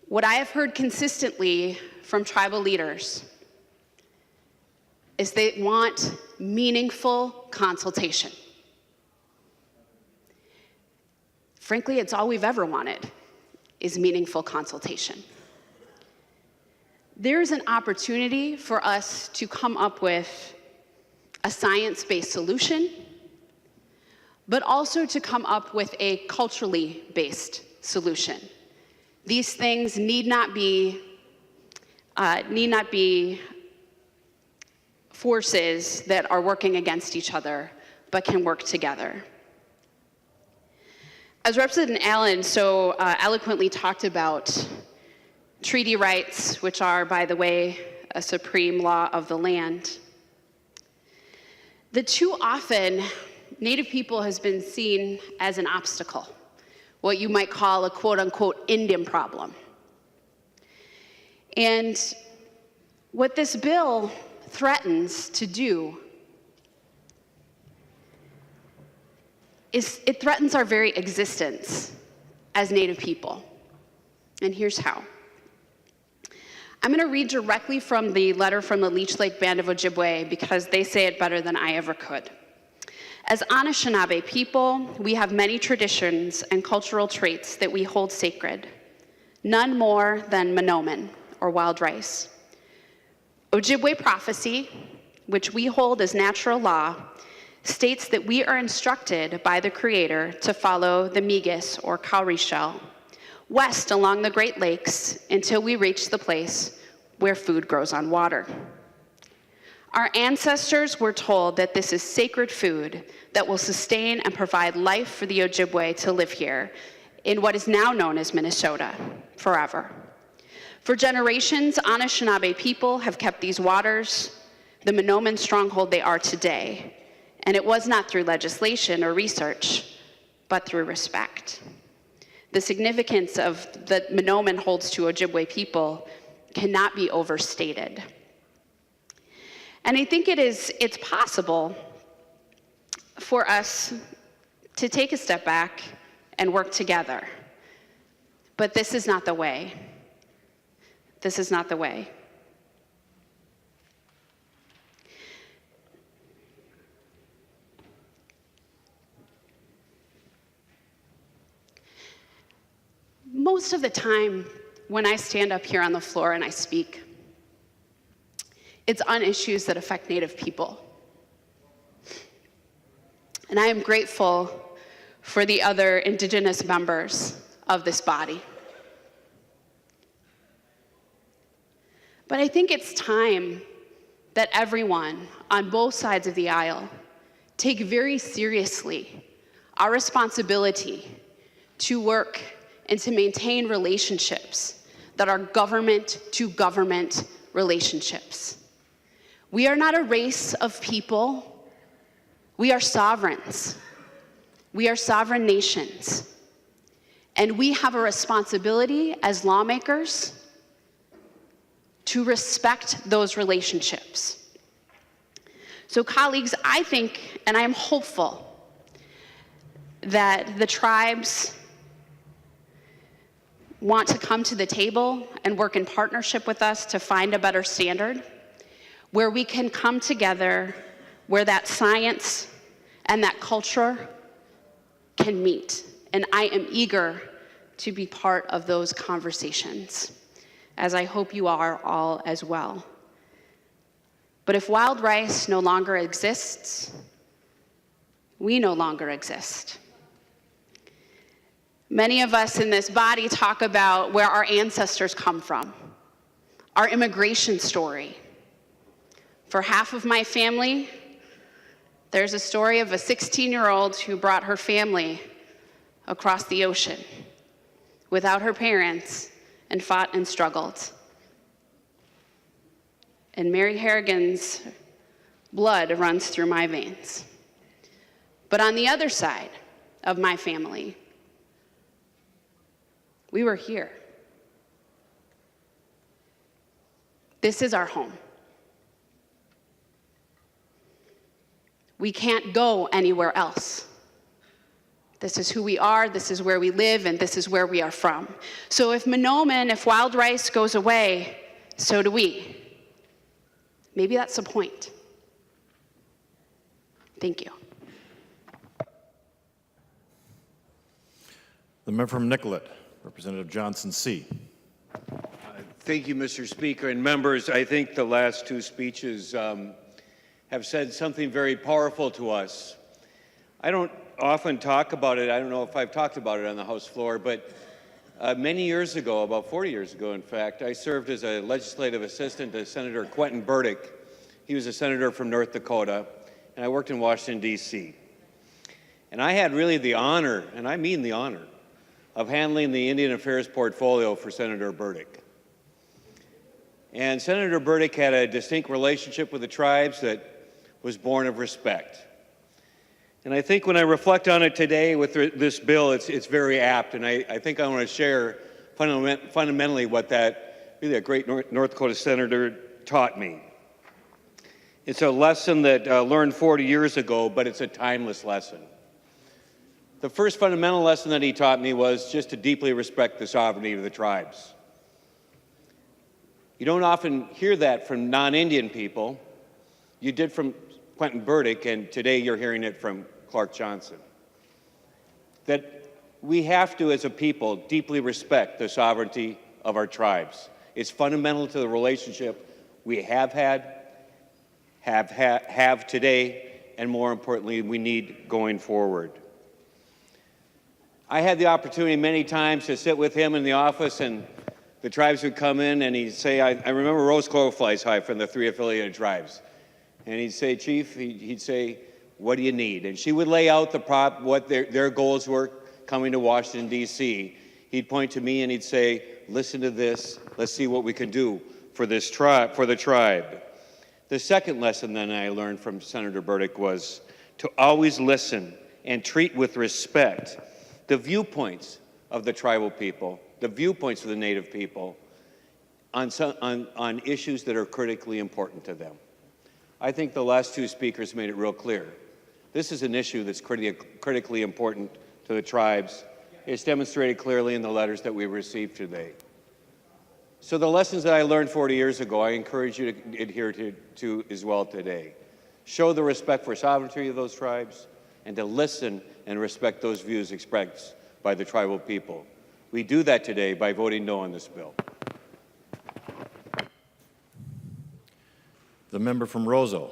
What I have heard consistently from tribal leaders is they want meaningful consultation. Frankly, it's all we've ever wanted, is meaningful consultation. There's an opportunity for us to come up with a science-based solution, but also to come up with a culturally based solution. These things need not be forces that are working against each other, but can work together. As Representative Allen so eloquently talked about treaty rights, which are, by the way, a supreme law of the land, that too often Native people has been seen as an obstacle, what you might call a quote-unquote Indian problem. And what this bill threatens to do is it threatens our very existence as Native people. And here's how. I'm going to read directly from the letter from the Leech Lake Band of Ojibwe because they say it better than I ever could. As Anishinaabe people, we have many traditions and cultural traits that we hold sacred, none more than Menomen, or wild rice. Ojibwe prophecy, which we hold as natural law, states that we are instructed by the Creator to follow the Migis, or cowrie shell, west along the Great Lakes until we reach the place where food grows on water. Our ancestors were told that this is sacred food that will sustain and provide life for the Ojibwe to live here in what is now known as Minnesota forever. For generations, Anishinaabe people have kept these waters, the Menomen stronghold they are today, and it was not through legislation or research, but through respect. The significance of that Menomen holds to Ojibwe people cannot be overstated. And I think it's possible for us to take a step back and work together. But this is not the way. This is not the way. Most of the time when I stand up here on the floor and I speak, it's on issues that affect Native people. And I am grateful for the other Indigenous members of this body. But I think it's time that everyone on both sides of the aisle take very seriously our responsibility to work and to maintain relationships that are government-to-government relationships. We are not a race of people. We are sovereigns. We are sovereign nations. And we have a responsibility as lawmakers to respect those relationships. So colleagues, I think, and I am hopeful, that the tribes want to come to the table and work in partnership with us to find a better standard where we can come together, where that science and that culture can meet. And I am eager to be part of those conversations, as I hope you are all as well. But if wild rice no longer exists, we no longer exist. Many of us in this body talk about where our ancestors come from, our immigration story. For half of my family, there's a story of a 16-year-old who brought her family across the ocean without her parents and fought and struggled. And Mary Harrigan's blood runs through my veins. But on the other side of my family, we were here. This is our home. We can't go anywhere else. This is who we are, this is where we live, and this is where we are from. So if Monoman, if wild rice goes away, so do we. Maybe that's the point. Thank you. The member from Nicollet, Representative Johnson C. Thank you, Mr. Speaker. And members, I think the last two speeches have said something very powerful to us. I don't often talk about it. I don't know if I've talked about it on the House floor, but many years ago, about 40 years ago, in fact, I served as a legislative assistant to Senator Quentin Burdick. He was a senator from North Dakota, and I worked in Washington, D.C. And I had really the honor, and I mean the honor, of handling the Indian Affairs portfolio for Senator Burdick. And Senator Burdick had a distinct relationship with the tribes that was born of respect. And I think when I reflect on it today with this bill, it's very apt, and I think I want to share fundamentally what that really a great North Dakota senator taught me. It's a lesson that learned 40 years ago, but it's a timeless lesson. The first fundamental lesson that he taught me was just to deeply respect the sovereignty of the tribes. You don't often hear that from non-Indian people. You did from Quentin Burdick, and today you're hearing it from Clark Johnson. That we have to, as a people, deeply respect the sovereignty of our tribes. It's fundamental to the relationship we have had, have today, and more importantly, we need going forward. I had the opportunity many times to sit with him in the office, and the tribes would come in and he'd say, I remember Rose Cloteflies High from the 3 affiliated tribes. And he'd say, Chief, he'd say, what do you need? And she would lay out what their goals were coming to Washington, D.C. He'd point to me and he'd say, listen to this, let's see what we can do for this for the tribe. The second lesson then I learned from Senator Burdick was to always listen and treat with respect the viewpoints of the tribal people, the viewpoints of the Native people on issues that are critically important to them. I think the last two speakers made it real clear. This is an issue that's critically important to the tribes. It's demonstrated clearly in the letters that we received today. So the lessons that I learned 40 years ago, I encourage you to adhere to as well today. Show the respect for sovereignty of those tribes and to listen and respect those views expressed by the tribal people. We do that today by voting no on this bill. The member from Roseau,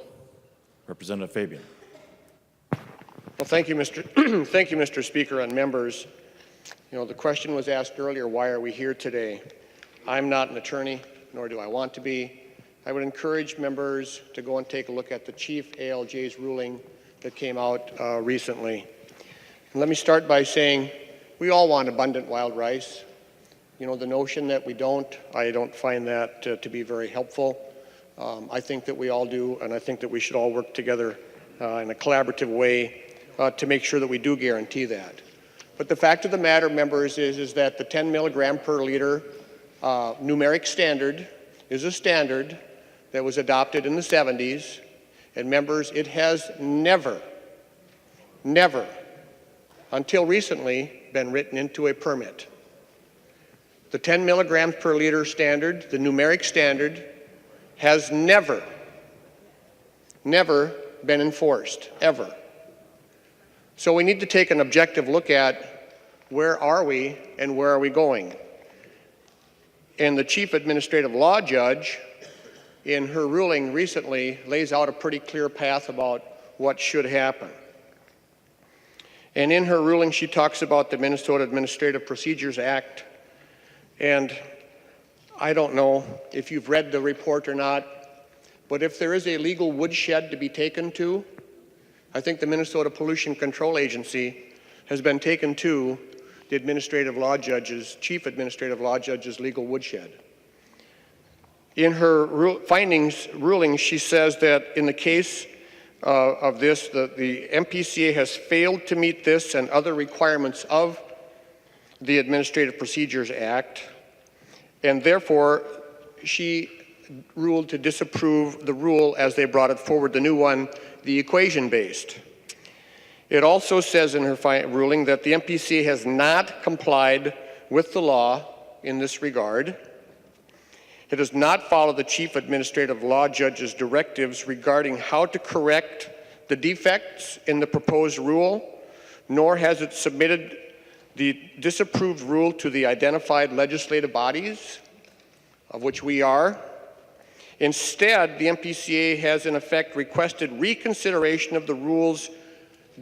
Representative Fabian. Well, thank you, Mr. Speaker, and members. You know, the question was asked earlier, why are we here today? I'm not an attorney, nor do I want to be. I would encourage members to go and take a look at the Chief ALJ's ruling that came out recently. And let me start by saying we all want abundant wild rice. You know, the notion that we don't, I don't find that to be very helpful. I think that we all do, and I think that we should all work together in a collaborative way to make sure that we do guarantee that. But the fact of the matter, members, is that the 10 milligram per liter numeric standard is a standard that was adopted in the 70s, and members, it has never, until recently, been written into a permit. The 10 milligrams per liter standard, the numeric standard, has never been enforced, ever. So we need to take an objective look at where are we and where are we going. And the Chief Administrative Law Judge, in her ruling recently, lays out a pretty clear path about what should happen. And in her ruling, she talks about the Minnesota Administrative Procedures Act. And I don't know if you've read the report or not, but if there is a legal woodshed to be taken to, I think the Minnesota Pollution Control Agency has been taken to the Administrative Law Judge's, Chief Administrative Law Judge's legal woodshed. In her ruling, she says that in the case of this, the MPCA has failed to meet this and other requirements of the Administrative Procedures Act, and therefore she ruled to disapprove the rule as they brought it forward, the new one, the equation-based. It also says in her ruling that the MPCA has not complied with the law in this regard. It does not follow the Chief Administrative Law Judge's directives regarding how to correct the defects in the proposed rule, nor has it submitted the disapproved rule to the identified legislative bodies, of which we are. Instead, the MPCA has in effect requested reconsideration of the rule's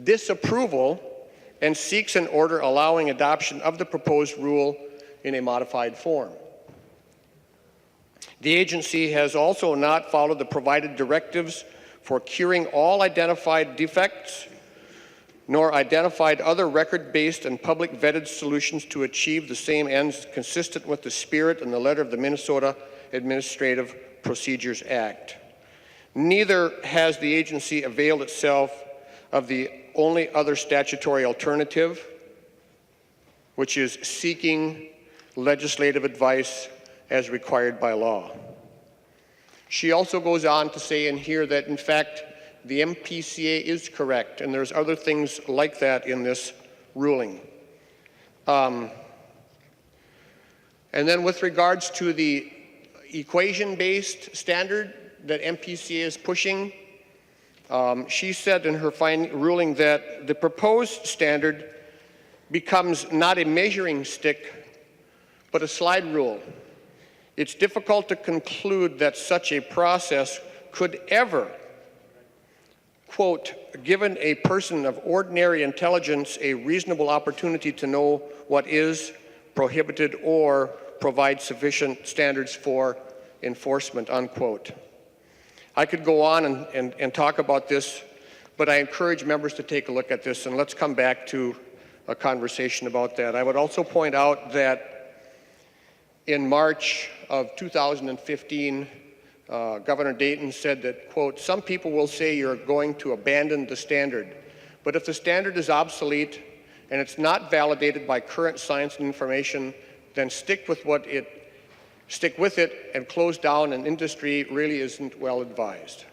disapproval and seeks an order allowing adoption of the proposed rule in a modified form. The agency has also not followed the provided directives for curing all identified defects, nor identified other record-based and public vetted solutions to achieve the same ends consistent with the spirit and the letter of the Minnesota Administrative Procedures Act. Neither has the agency availed itself of the only other statutory alternative, which is seeking legislative advice as required by law. She also goes on to say in here that, in fact, the MPCA is correct, and there's other things like that in this ruling. And then with regards to the equation-based standard that MPCA is pushing, she said in her ruling that the proposed standard becomes not a measuring stick, but a slide rule. It's difficult to conclude that such a process could ever, quote, given a person of ordinary intelligence a reasonable opportunity to know what is prohibited or provide sufficient standards for enforcement, unquote. I could go on and talk about this, but I encourage members to take a look at this, and let's come back to a conversation about that. I would also point out that in March of 2015, Governor Dayton said that, quote, some people will say you're going to abandon the standard, but if the standard is obsolete and it's not validated by current science and information, then stick with it and close down an industry really isn't well advised.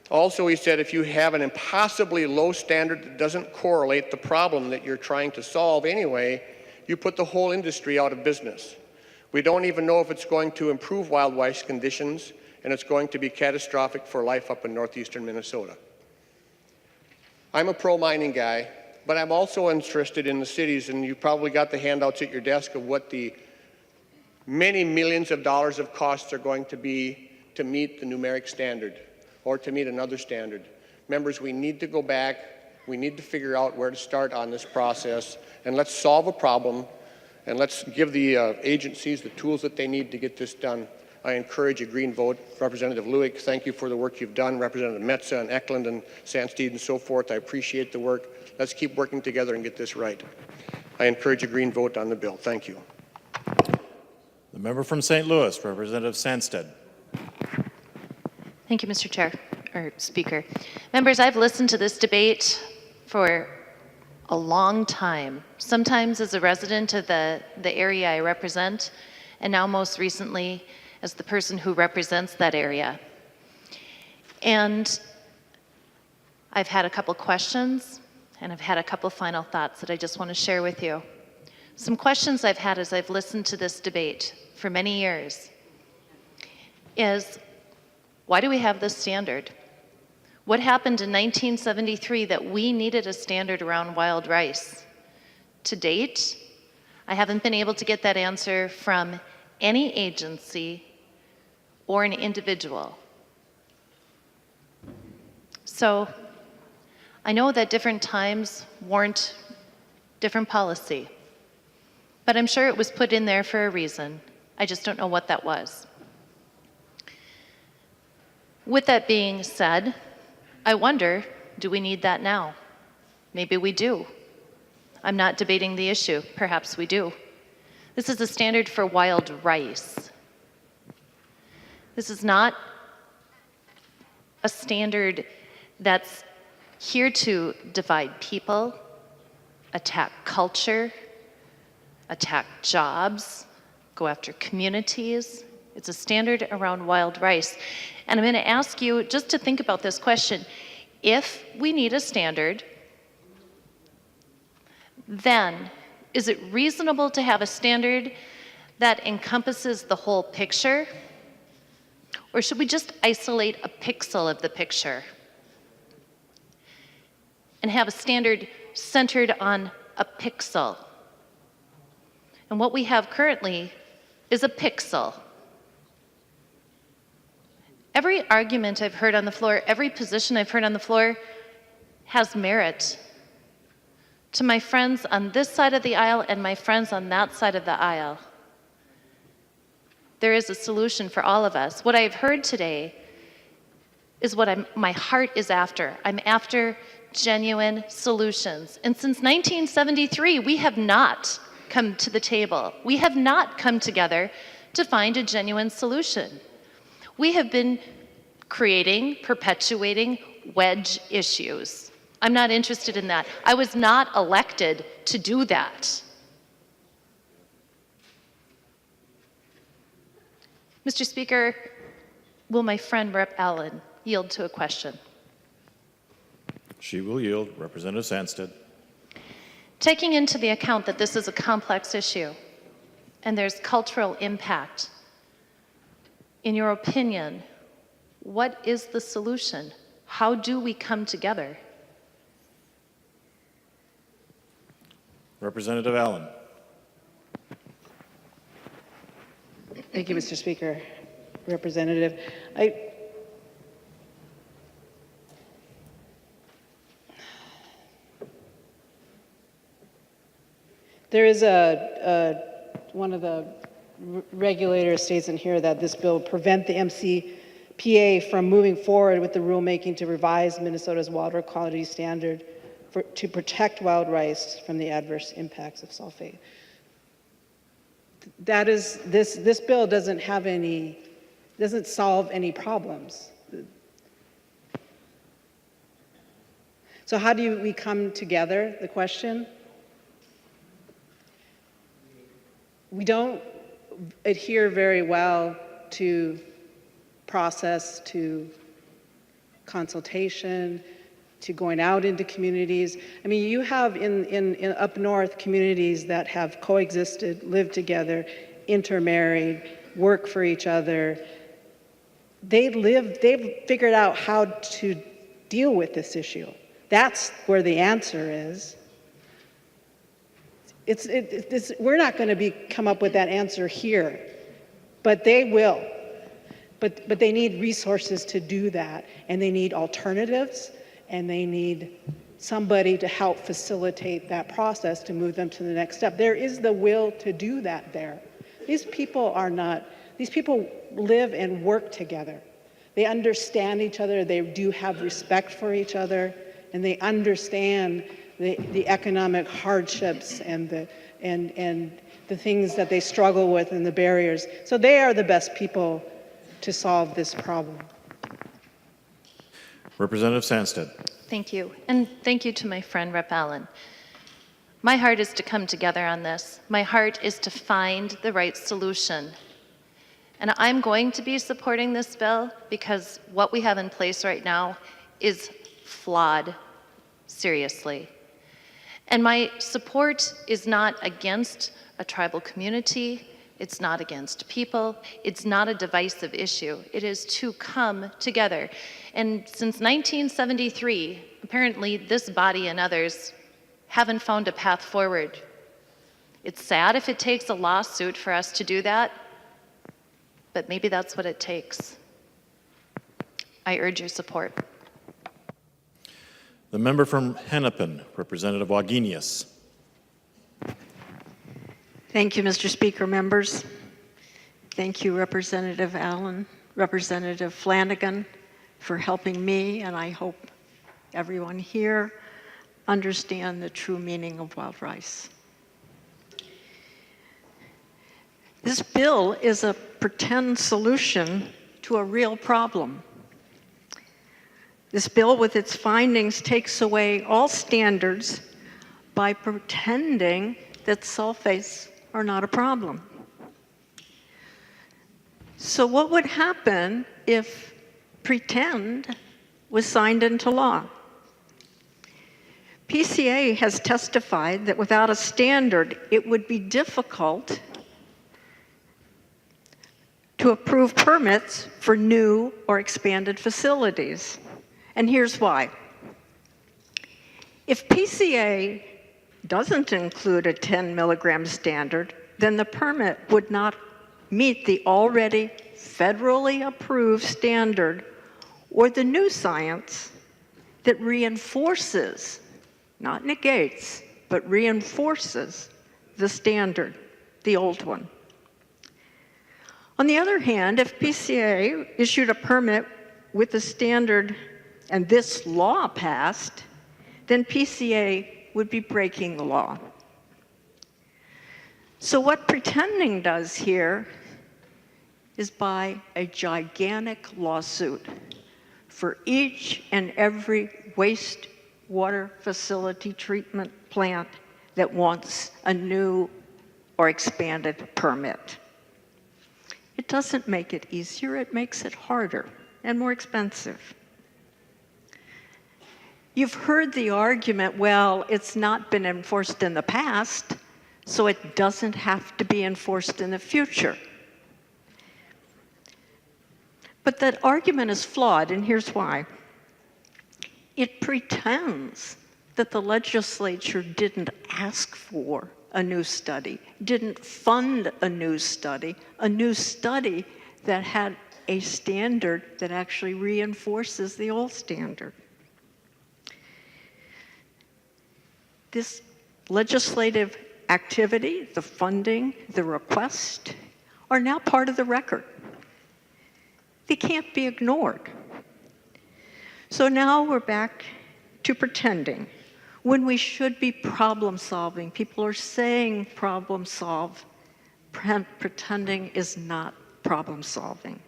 Also, he said if you have an impossibly low standard that doesn't correlate the problem that you're trying to solve anyway, you put the whole industry out of business. We don't even know if it's going to improve wild rice conditions, and it's going to be catastrophic for life up in northeastern Minnesota. I'm a pro-mining guy, but I'm also interested in the cities, and you probably got the handouts at your desk of what the many millions of dollars of costs are going to be to meet the numeric standard or to meet another standard. Members, we need to go back. We need to figure out where to start on this process, and let's solve a problem, and let's give the agencies the tools that they need to get this done I encourage a green vote. Representative Lewick, thank you for the work you've done. Representative Metza and Eklund and Sandsteed and so forth, I appreciate the work. Let's keep working together and get this right. I encourage a green vote on the bill. Thank you. The member from St. Louis, Representative Sandstead. Thank you, Mr. Chair, or Speaker. Members, I've listened to this debate for a long time, sometimes as a resident of the area I represent, and now most recently as the person who represents that area. And I've had a couple questions, and I've had a couple final thoughts that I just want to share with you. Some questions I've had as I've listened to this debate for many years is, why do we have this standard? What happened in 1973 that we needed a standard around wild rice? To date, I haven't been able to get that answer from any agency or an individual. So I know that different times warrant different policy, but I'm sure it was put in there for a reason. I just don't know what that was. With that being said, I wonder, do we need that now? Maybe we do. I'm not debating the issue. Perhaps we do. This is a standard for wild rice. This is not a standard that's here to divide people, attack culture, attack jobs, go after communities. It's a standard around wild rice. And I'm going to ask you just to think about this question. If we need a standard, then is it reasonable to have a standard that encompasses the whole picture? Or should we just isolate a pixel of the picture and have a standard centered on a pixel? And what we have currently is a pixel. Every argument I've heard on the floor, every position I've heard on the floor has merit. To my friends on this side of the aisle and my friends on that side of the aisle, there is a solution for all of us. What I've heard today is what my heart is after. I'm after genuine solutions. And since 1973, we have not come to the table. We have not come together to find a genuine solution. We have been creating, perpetuating wedge issues. I'm not interested in that. I was not elected to do that. Mr. Speaker, will my friend Rep. Allen yield to a question? She will yield. Representative Sandstead. Taking into the account that this is a complex issue and there's cultural impact, in your opinion, what is the solution? How do we come together? Representative Allen. Thank you, Mr. Speaker. Representative, there is one of the regulators states in here that this bill will prevent the MPCA from moving forward with the rulemaking to revise Minnesota's water quality standard to protect wild rice from the adverse impacts of sulfate. That is, this bill doesn't solve any problems. So how do we come together, the question? We don't adhere very well to process, to consultation, to going out into communities. I mean, you have in up north communities that have coexisted, lived together, intermarried, work for each other. They've figured out how to deal with this issue. That's where the answer is. We're not going to come up with that answer here, but they will. But they need resources to do that, and they need alternatives, and they need somebody to help facilitate that process to move them to the next step. There is the will to do that there. These people live and work together. They understand each other, they do have respect for each other, and they understand the economic hardships and the things that they struggle with and the barriers. So they are the best people to solve this problem. Representative Sandsted. Thank you. And thank you to my friend, Rep. Allen. My heart is to come together on this. My heart is to find the right solution. And I'm going to be supporting this bill because what we have in place right now is flawed, seriously. And my support is not against a tribal community. It's not against people. It's not a divisive issue. It is to come together. And since 1973, apparently this body and others haven't found a path forward. It's sad if it takes a lawsuit for us to do that, but maybe that's what it takes. I urge your support. The member from Hennepin, Representative Wagenius. Thank you, Mr. Speaker, members. Thank you, Representative Allen, Representative Flanagan, for helping me, and I hope everyone here understand the true meaning of wild rice. This bill is a pretend solution to a real problem. This bill, with its findings, takes away all standards by pretending that sulfates are not a problem. So what would happen if pretend was signed into law? PCA has testified that without a standard, it would be difficult to approve permits for new or expanded facilities. And here's why. If PCA doesn't include a 10 milligram standard, then the permit would not meet the already federally approved standard or the new science that reinforces, not negates, but reinforces the standard, the old one. On the other hand, if PCA issued a permit with the standard and this law passed, then PCA would be breaking the law. So what pretending does here is buy a gigantic lawsuit for each and every wastewater facility treatment plant that wants a new or expanded permit. It doesn't make it easier, it makes it harder and more expensive. You've heard the argument, well, it's not been enforced in the past, so it doesn't have to be enforced in the future. But that argument is flawed, and here's why. It pretends that the legislature didn't ask for a new study, didn't fund a new study that had a standard that actually reinforces the old standard. This legislative activity, the funding, the request, are now part of the record. They can't be ignored. So now we're back to pretending when we should be problem solving. People are saying problem solve. Pretending is not problem solving.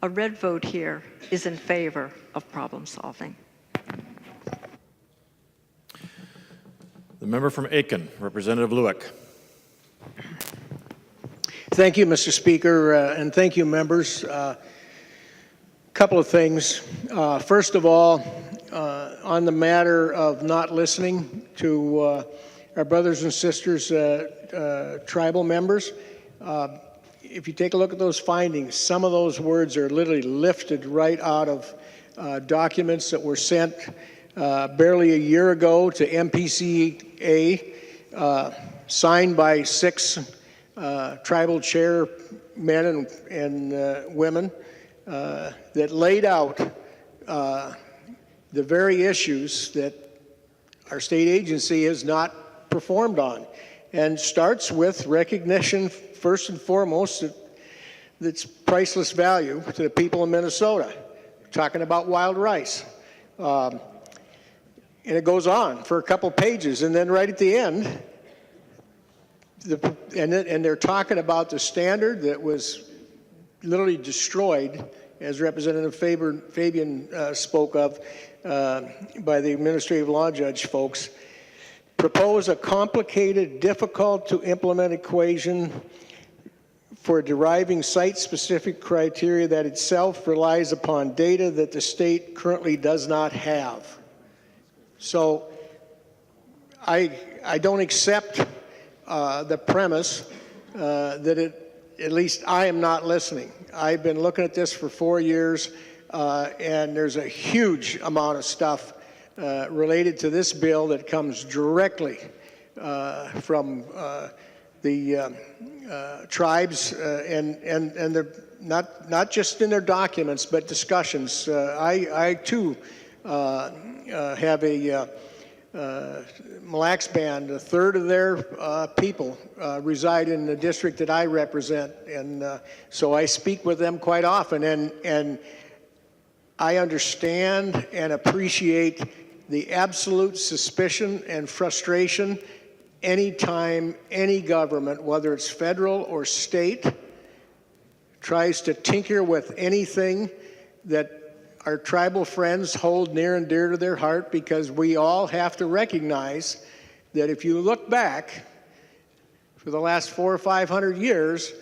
A red vote here is in favor of problem solving. The member from Aiken, Representative Lueck. Thank you, Mr. Speaker, and thank you, members. Couple of things. First of all, on the matter of not listening to our brothers and sisters, tribal members, if you take a look at those findings, some of those words are literally lifted right out of documents that were sent barely a year ago to MPCA, signed by 6 tribal chairmen and women that laid out the very issues that our state agency has not performed on, and starts with recognition, first and foremost, that's priceless value to the people of Minnesota. We're talking about wild rice. And it goes on for a couple pages, and then right at the end, and they're talking about the standard that was literally destroyed, as Representative Fabian spoke of, by the administrative law judge folks. Propose a complicated, difficult to implement equation for deriving site-specific criteria that itself relies upon data that the state currently does not have. So I don't accept the premise that at least I am not listening. I've been looking at this for 4 years, and there's a huge amount of stuff related to this bill that comes directly from the tribes, and they're not just in their documents, but discussions. I too have a Mille Lacs Band. A third of their people reside in the district that I represent, and so I speak with them quite often, and I understand and appreciate the absolute suspicion and frustration anytime any government, whether it's federal or state, tries to tinker with anything that our tribal friends hold near and dear to their heart, because we all have to recognize that if you look back for the last 400 or 500 years,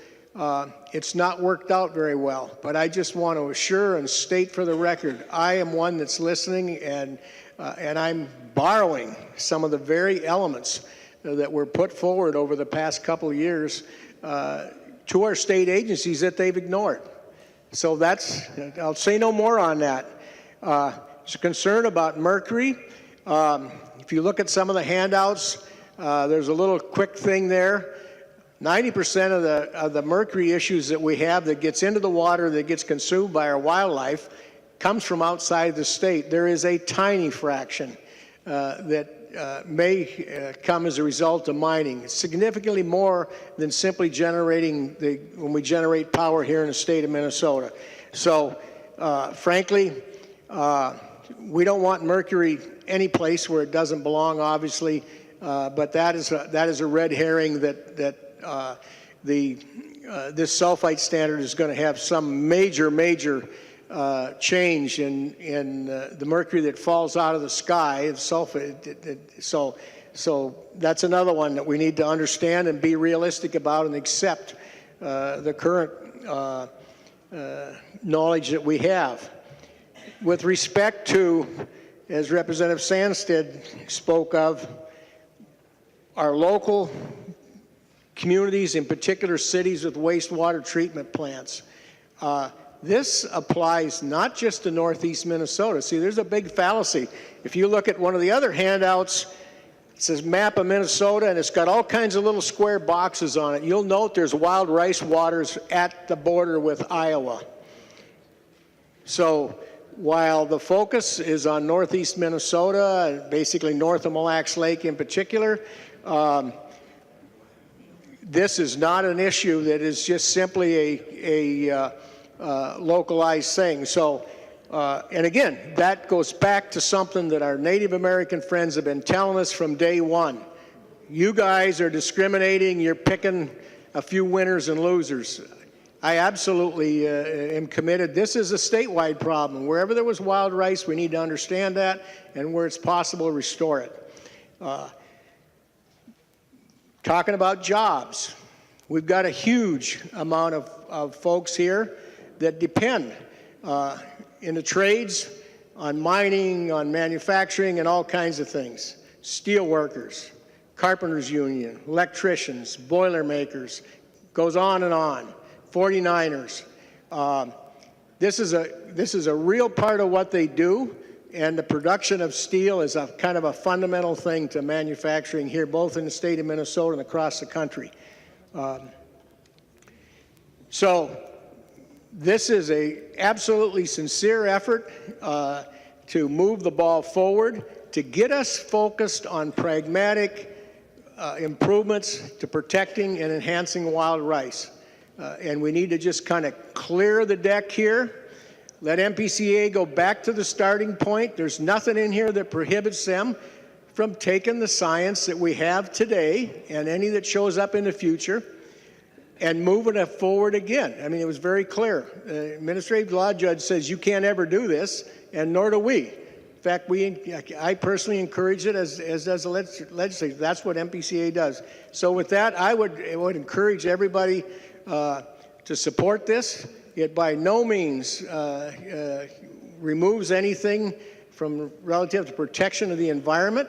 it's not worked out very well. But I just want to assure and state for the record, I am one that's listening, and I'm borrowing some of the very elements that were put forward over the past couple of years to our state agencies that they've ignored. So I'll say no more on that. There's a concern about mercury. If you look at some of the handouts, there's a little quick thing there. 90% of the mercury issues that we have that gets into the water, that gets consumed by our wildlife, comes from outside the state. There is a tiny fraction that may come as a result of mining. It's significantly more than simply generating when we generate power here in the state of Minnesota. So, frankly, we don't want mercury any place where it doesn't belong, obviously, but that is a red herring that this sulfite standard is going to have some major change in the mercury that falls out of the sky, the sulfate. So that's another one that we need to understand and be realistic about and accept the current knowledge that we have. With respect to, as Representative Sandstead spoke of, our local communities, in particular cities with wastewater treatment plants. This applies not just to Northeast Minnesota. See, there's a big fallacy. If you look at one of the other handouts, it says map of Minnesota, and it's got all kinds of little square boxes on it. You'll note there's wild rice waters at the border with Iowa. So while the focus is on Northeast Minnesota, basically north of Mille Lacs Lake in particular, this is not an issue that is just simply a localized thing. So, and again, that goes back to something that our Native American friends have been telling us from day one. You guys are discriminating, you're picking a few winners and losers. I absolutely am committed. This is a statewide problem. Wherever there was wild rice, we need to understand that, and where it's possible, restore it. Talking about jobs, we've got a huge amount of folks here that depend in the trades on mining, on manufacturing, and all kinds of things. Steel workers, carpenters union, electricians, boiler makers, goes on and on. 49ers. This is a real part of what they do, and the production of steel is a kind of a fundamental thing to manufacturing here, both in the state of Minnesota and across the country. So this is a absolutely sincere effort to move the ball forward, to get us focused on pragmatic improvements to protecting and enhancing wild rice. And we need to just kind of clear the deck here. Let MPCA go back to the starting point. There's nothing in here that prohibits them from taking the science that we have today and any that shows up in the future and moving it forward again. I mean, it was very clear. The administrative law judge says you can't ever do this, and nor do we. In fact, I personally encourage it, as does the legislature. That's what MPCA does. So with that, I would encourage everybody to support this. It by no means removes anything from relative to protection of the environment.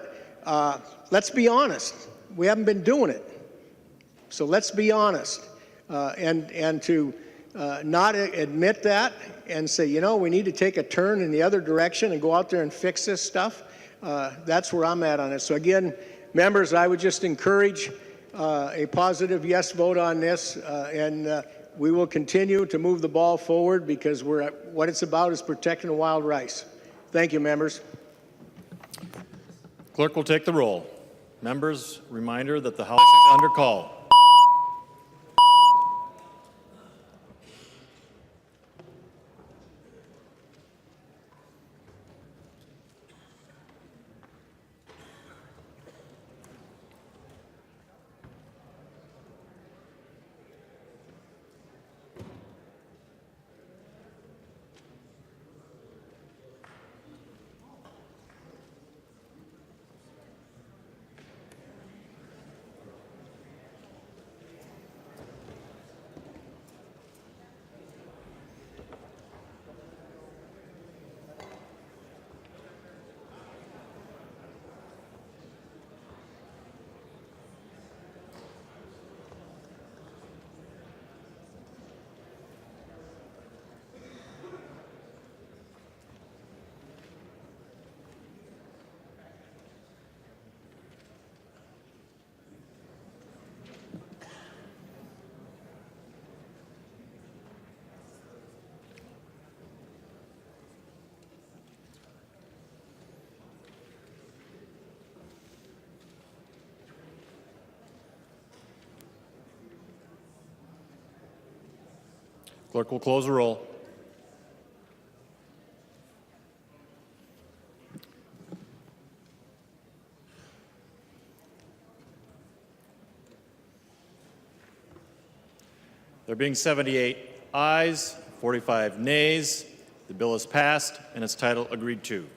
Let's be honest. We haven't been doing it. So let's be honest. And to not admit that and say, you know, we need to take a turn in the other direction and go out there and fix this stuff, that's where I'm at on it. So again, members, I would just encourage a positive yes vote on this, and we will continue to move the ball forward because what it's about is protecting the wild rice. Thank you, members. Clerk will take the roll. Members, reminder that the House is under call. Clerk will close the roll. There being 78 ayes, 45 nays, the bill is passed and its title agreed to.